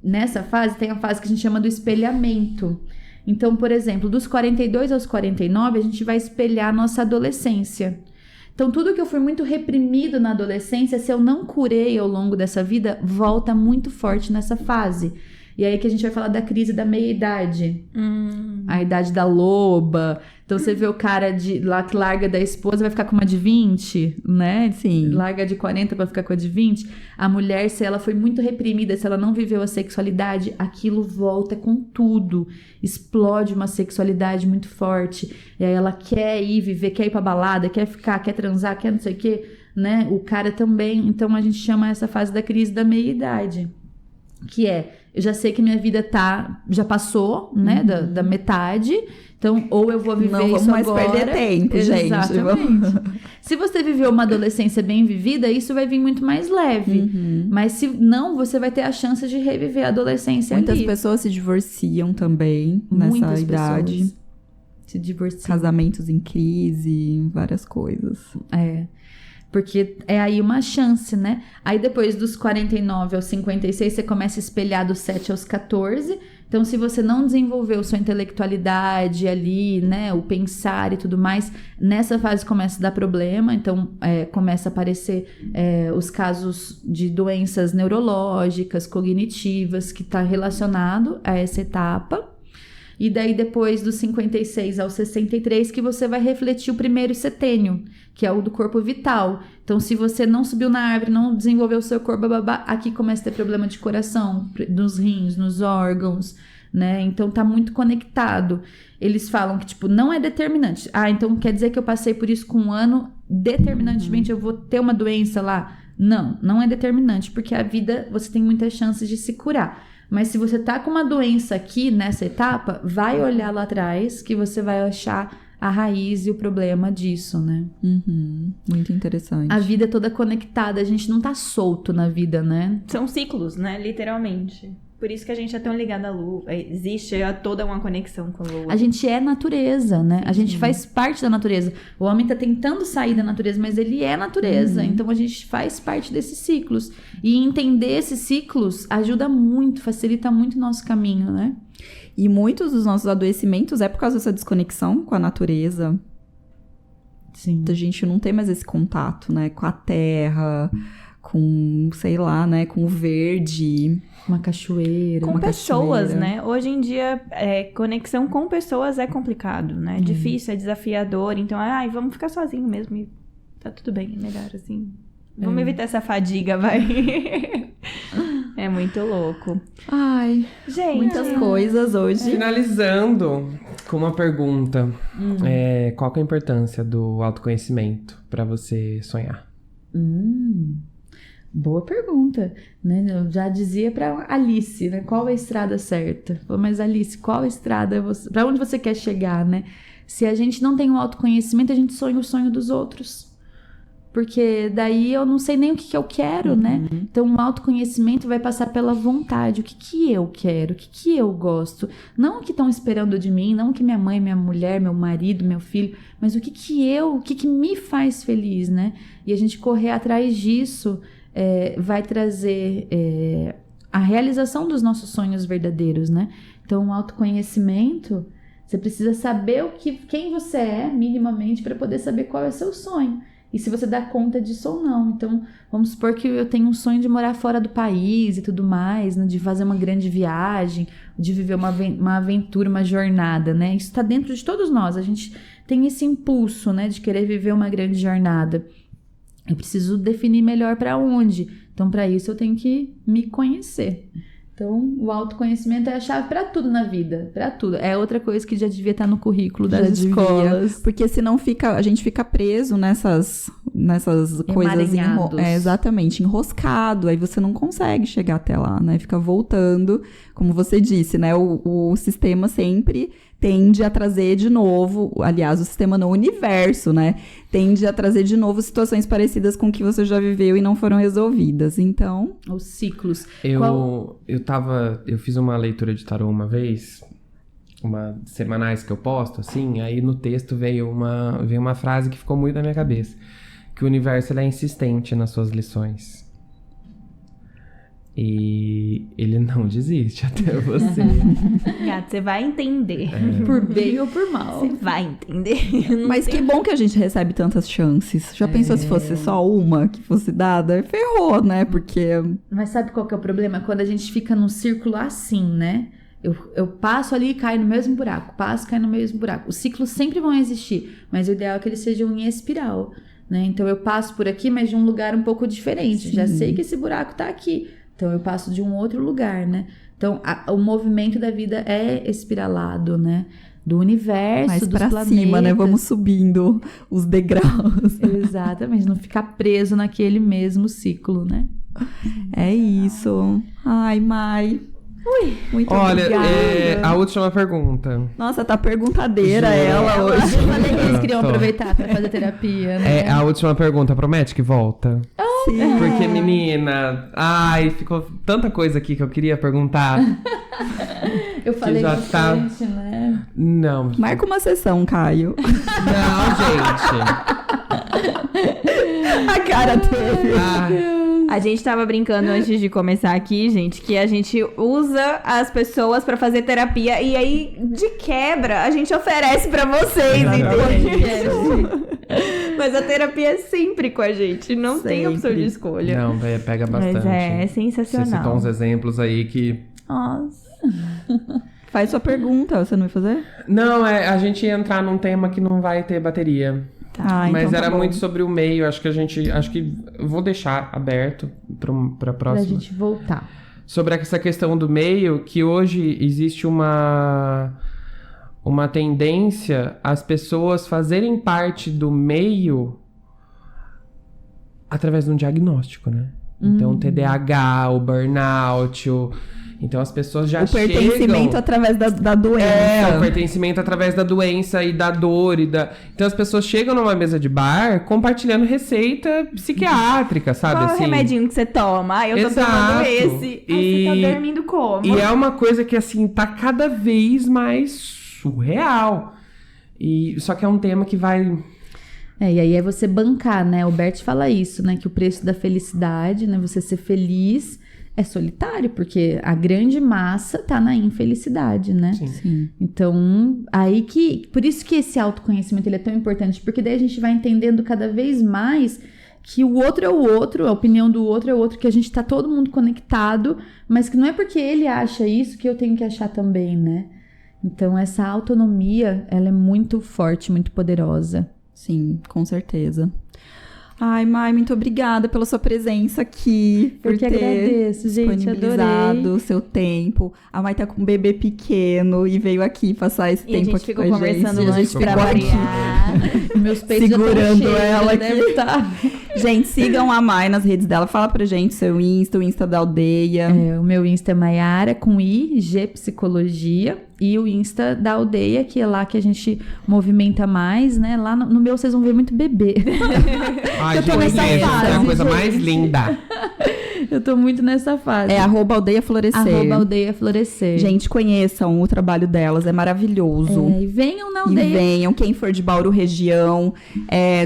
nessa fase tem a fase que a gente chama do espelhamento. Então, por exemplo, dos 42 aos 49, a gente vai espelhar a nossa adolescência. Então, tudo que eu fui muito reprimido na adolescência, se eu não curei ao longo dessa vida, volta muito forte nessa fase. E aí que a gente vai falar da crise da meia-idade. A idade da loba. Então, você vê o cara lá que larga da esposa, vai ficar com uma de 20, né? Sim. Larga de 40 pra ficar com a de 20. A mulher, se ela foi muito reprimida, se ela não viveu a sexualidade, aquilo volta com tudo. Explode uma sexualidade muito forte. E aí ela quer ir viver, quer ir pra balada, quer ficar, quer transar, quer não sei o quê, né? O cara também. Então, a gente chama essa fase da crise da meia-idade. Que eu já sei que minha vida já passou, né, da metade, então ou eu vou viver não isso vamos agora. Mais perder tempo, gente. Exatamente. Se você viveu uma adolescência bem vivida, isso vai vir muito mais leve. Mas se não, você vai ter a chance de reviver a adolescência Muitas ali. pessoas se divorciam também nessa idade. se divorciam. Casamentos em crise, várias coisas. Porque é aí uma chance, né? Aí depois dos 49 aos 56, você começa a espelhar dos 7 aos 14. Então, se você não desenvolveu sua intelectualidade ali, né? O pensar e tudo mais, nessa fase começa a dar problema. Então, começa a aparecer os casos de doenças neurológicas, cognitivas, que está relacionado a essa etapa. E daí, depois dos 56 aos 63, que você vai refletir o primeiro setênio, que é o do corpo vital. Então, se você não subiu na árvore, não desenvolveu o seu corpo, aqui começa a ter problema de coração, nos rins, nos órgãos, né? Então, tá muito conectado. Eles falam que, tipo, não é determinante. Então quer dizer que eu passei por isso com um ano, determinantemente eu vou ter uma doença lá? Não é determinante, porque a vida, você tem muitas chances de se curar. Mas se você tá com uma doença aqui, nessa etapa, vai olhar lá atrás que você vai achar a raiz e o problema disso, né? Muito interessante. A vida é toda conectada, a gente não tá solto na vida, né? São ciclos, né? Literalmente. Por isso que a gente é tão ligado à lua. Existe toda uma conexão com a lua. A gente é natureza, né? A gente faz parte da natureza. O homem tá tentando sair da natureza, mas ele é natureza. Então a gente faz parte desses ciclos. E entender esses ciclos ajuda muito, facilita muito o nosso caminho, né? E muitos dos nossos adoecimentos é por causa dessa desconexão com a natureza. Sim. A gente não tem mais esse contato, né? Com a terra, com, sei lá, né? Com o verde. Uma cachoeira. Com pessoas, né? Hoje em dia, conexão com pessoas é complicado, né? É difícil, é desafiador. Então, vamos ficar sozinho mesmo e tá tudo bem, é melhor assim. Vamos evitar essa fadiga, vai. É muito louco. Ai, gente, muitas coisas hoje. Finalizando com uma pergunta. Qual que é a importância do autoconhecimento pra você sonhar? Boa pergunta, né? Eu já dizia pra Alice, né? Qual é a estrada certa? Mas Alice, qual a estrada pra onde você quer chegar, né? Se a gente não tem o autoconhecimento, a gente sonha o sonho dos outros. Porque daí eu não sei nem o que eu quero, né? Então o autoconhecimento vai passar pela vontade. O que eu quero? O que eu gosto? Não o que estão esperando de mim, não o que minha mãe, minha mulher, meu marido, meu filho, mas o que me faz feliz, né? E a gente correr atrás disso vai trazer a realização dos nossos sonhos verdadeiros, né? Então o autoconhecimento, você precisa saber quem você é minimamente para poder saber qual é o seu sonho. E se você dá conta disso ou não. Então, vamos supor que eu tenho um sonho de morar fora do país e tudo mais, né? De fazer uma grande viagem, de viver uma aventura, uma jornada, né? Isso está dentro de todos nós. A gente tem esse impulso, né? De querer viver uma grande jornada. Eu preciso definir melhor para onde. Então, para isso, eu tenho que me conhecer. Então, o autoconhecimento é a chave para tudo na vida, para tudo. É outra coisa que já devia estar no currículo das escolas. Porque senão a gente fica preso nessas coisas. Exatamente, enroscado. Aí você não consegue chegar até lá, né? Fica voltando, como você disse, né? O sistema sempre tende a trazer de novo, aliás, o sistema no universo, né? Tende a trazer de novo situações parecidas com o que você já viveu e não foram resolvidas. Então, os ciclos. Eu fiz uma leitura de tarô uma vez, semanais que eu posto, assim, aí no texto veio uma frase que ficou muito na minha cabeça, que o universo ele é insistente nas suas lições. E ele não desiste até você. Gato, você vai entender. Por bem ou por mal. Você vai entender. Mas que bom que a gente recebe tantas chances. Já pensou se fosse só uma que fosse dada? Ferrou, né? Porque... Mas sabe qual que é o problema? Quando a gente fica num círculo assim, né? Eu passo ali e caio no mesmo buraco. Passo e caio no mesmo buraco. Os ciclos sempre vão existir. Mas o ideal é que eles sejam em espiral, né? Então eu passo por aqui, mas de um lugar um pouco diferente. Sim. Já sei que esse buraco tá aqui. Então, eu passo de um outro lugar, né? Então, o movimento da vida é espiralado, né? Do universo, mais dos pra planetas. cima, né? Vamos subindo os degraus. Exatamente, não ficar preso naquele mesmo ciclo, né? É isso. Ai, Mai. Muito obrigada. Olha, a última pergunta. Nossa, tá perguntadeira ela hoje. Eu falei que eles queriam aproveitar pra fazer terapia, né? A última pergunta, promete que volta? Sim. Porque, menina, ficou tanta coisa aqui que eu queria perguntar. Eu falei já bastante, né? Não. Marca uma sessão, Caio. Não, gente. A cara dele. A gente tava brincando antes de começar aqui, gente, que a gente usa as pessoas pra fazer terapia e aí, de quebra, a gente oferece pra vocês, entendeu? Mas a terapia é sempre com a gente, não tem opção de escolha. Não, pega bastante. Mas é sensacional. Você citou uns exemplos aí que... Nossa. Faz sua pergunta, você não vai fazer? Não, a gente ia entrar num tema que não vai ter bateria. Tá, Mas então era tá bom. muito sobre o meio, acho que eu vou deixar aberto pra próxima. Pra gente voltar. Sobre essa questão do meio, que hoje existe uma tendência às pessoas fazerem parte do meio através de um diagnóstico, né? Então, o TDAH, o burnout, Então as pessoas já chegam... O pertencimento através da doença. O pertencimento através da doença e da dor Então as pessoas chegam numa mesa de bar compartilhando receita psiquiátrica, sabe? Qual assim? é o remedinho que você toma? Eu tô tomando esse. Você tá dormindo como? E é uma coisa que, assim, tá cada vez mais surreal. Só que é um tema que vai... E aí é você bancar, né? O Bert fala isso, né? Que o preço da felicidade, né? Você ser feliz... é solitário, porque a grande massa tá na infelicidade, né? Sim. Então, aí que... Por isso que esse autoconhecimento ele é tão importante, porque daí a gente vai entendendo cada vez mais que o outro é o outro, a opinião do outro é o outro, que a gente tá todo mundo conectado, mas que não é porque ele acha isso que eu tenho que achar também, né? Então, essa autonomia, ela é muito forte, muito poderosa. Sim, com certeza. Ai, Mai, muito obrigada pela sua presença aqui. Eu que agradeço, gente, disponibilizado adorei. o seu tempo. A Mai tá com um bebê pequeno e veio aqui passar esse tempo aqui com a gente. E a gente ficou conversando antes pra variar. Meus peitos segurando já ela deve aqui. estar. Gente, sigam a Mai nas redes dela. Fala pra gente seu Insta, o Insta da aldeia. O meu Insta é Maiara, com I, G Psicologia. E o Insta da aldeia, que é lá que a gente movimenta mais, né? Lá no meu vocês vão ver muito bebê. Ai, Eu tô nessa gente, fase, é a coisa gente. mais linda. Eu tô muito nessa fase. É @aldeia florescer. @aldeia florescer. Gente, conheçam o trabalho delas, é maravilhoso. E venham na E aldeia. venham, quem for de Bauru região,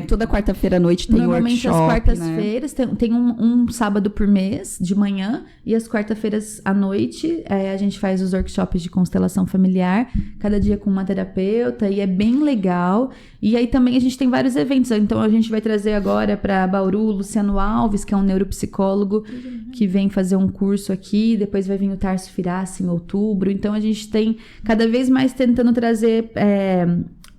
toda quarta-feira à noite tem Normalmente workshop, as quartas-feiras, tem um sábado por mês, de manhã, e as quarta-feiras à noite, a gente faz os workshops de constelação familiar, cada dia com uma terapeuta, e é bem legal. E aí também a gente tem vários eventos, então a gente vai trazer agora para Bauru o Luciano Alves, que é um neuropsicólogo, que vem fazer um curso aqui, depois vai vir o Tarso Firassi em outubro, então a gente tem cada vez mais tentando trazer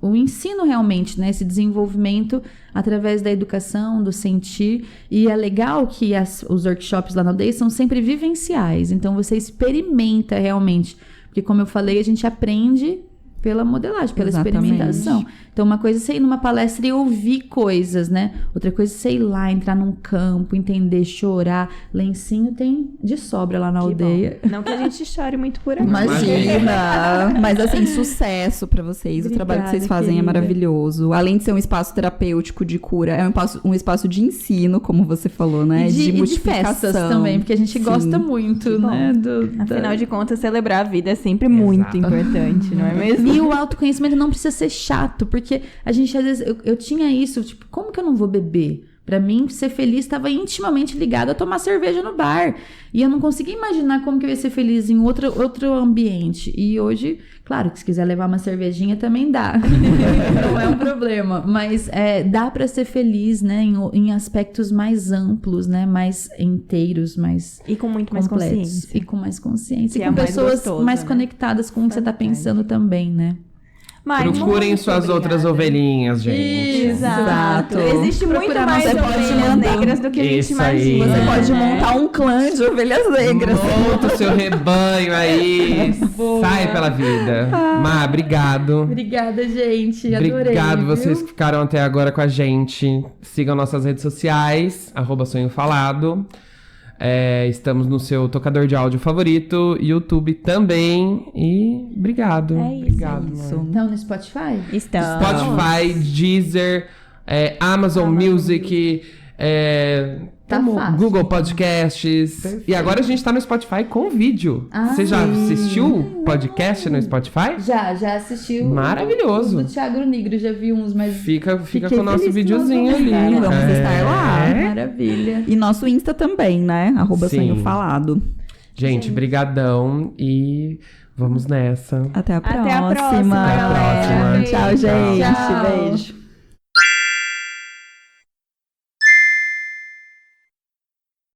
o ensino realmente, né? Esse desenvolvimento através da educação, do sentir. E é legal que os workshops lá na aldeia são sempre vivenciais. Então, você experimenta realmente. Porque, como eu falei, a gente aprende pela modelagem, pela experimentação. Então, uma coisa é você ir numa palestra e ouvir coisas, né? Outra coisa é você ir lá, entrar num campo, entender, chorar. Lencinho tem de sobra lá na aldeia. Bom. Não que a gente chore muito por aqui. Imagina! Mas assim, sucesso pra vocês. Obrigada, o trabalho que vocês fazem querida. é maravilhoso. Além de ser um espaço terapêutico de cura, é um espaço de ensino, como você falou, né? E de multiplicação festas também, porque a gente gosta muito, né? Afinal de contas, celebrar a vida é sempre muito importante, não é mesmo? E o autoconhecimento não precisa ser chato, porque a gente, às vezes, eu tinha isso, tipo, como que eu não vou beber? Pra mim, ser feliz estava intimamente ligado a tomar cerveja no bar. E eu não conseguia imaginar como que eu ia ser feliz em outro ambiente. E hoje, claro, que se quiser levar uma cervejinha também dá. Não é um problema. Mas dá pra ser feliz, né? Em aspectos mais amplos, né? Mais inteiros, mais E com muito mais completos. consciência. E com mais consciência. Que E é com mais pessoas gostoso, mais né? conectadas com o que você tá pensando também, né? Mai, Procurem muito suas outras obrigada. ovelhinhas, gente. Exato. Existe muito Procurar mais você pode ovelhas mandar. negras do que a gente Isso aí. imagina. Você É. pode montar um clã de ovelhas negras. Monta o seu rebanho aí. Sai pela vida. Má, obrigado. Obrigada, gente. Adorei. Obrigado viu? vocês que ficaram até agora com a gente. Sigam nossas redes sociais, @sonho falado. Estamos no seu tocador de áudio favorito, YouTube também. E obrigado. É isso, Obrigado. isso. Má. Então, no Spotify? Estamos. Spotify, Deezer, Amazon Music, Tá fácil. Google Podcasts. Perfeito. E agora a gente tá no Spotify com vídeo. Você já assistiu podcast no Spotify? Já assisti o Maravilhoso. do Thiago Negro, já vi uns, mas Fica fiquei com o nosso feliz que videozinho nós ali. vamos estar lá. Maravilha. E nosso Insta também, né? Sim. @sonho falado. Gente, brigadão e vamos nessa. Até a próxima. Até a próxima, galera. Tchau, gente. Tchau. Beijo.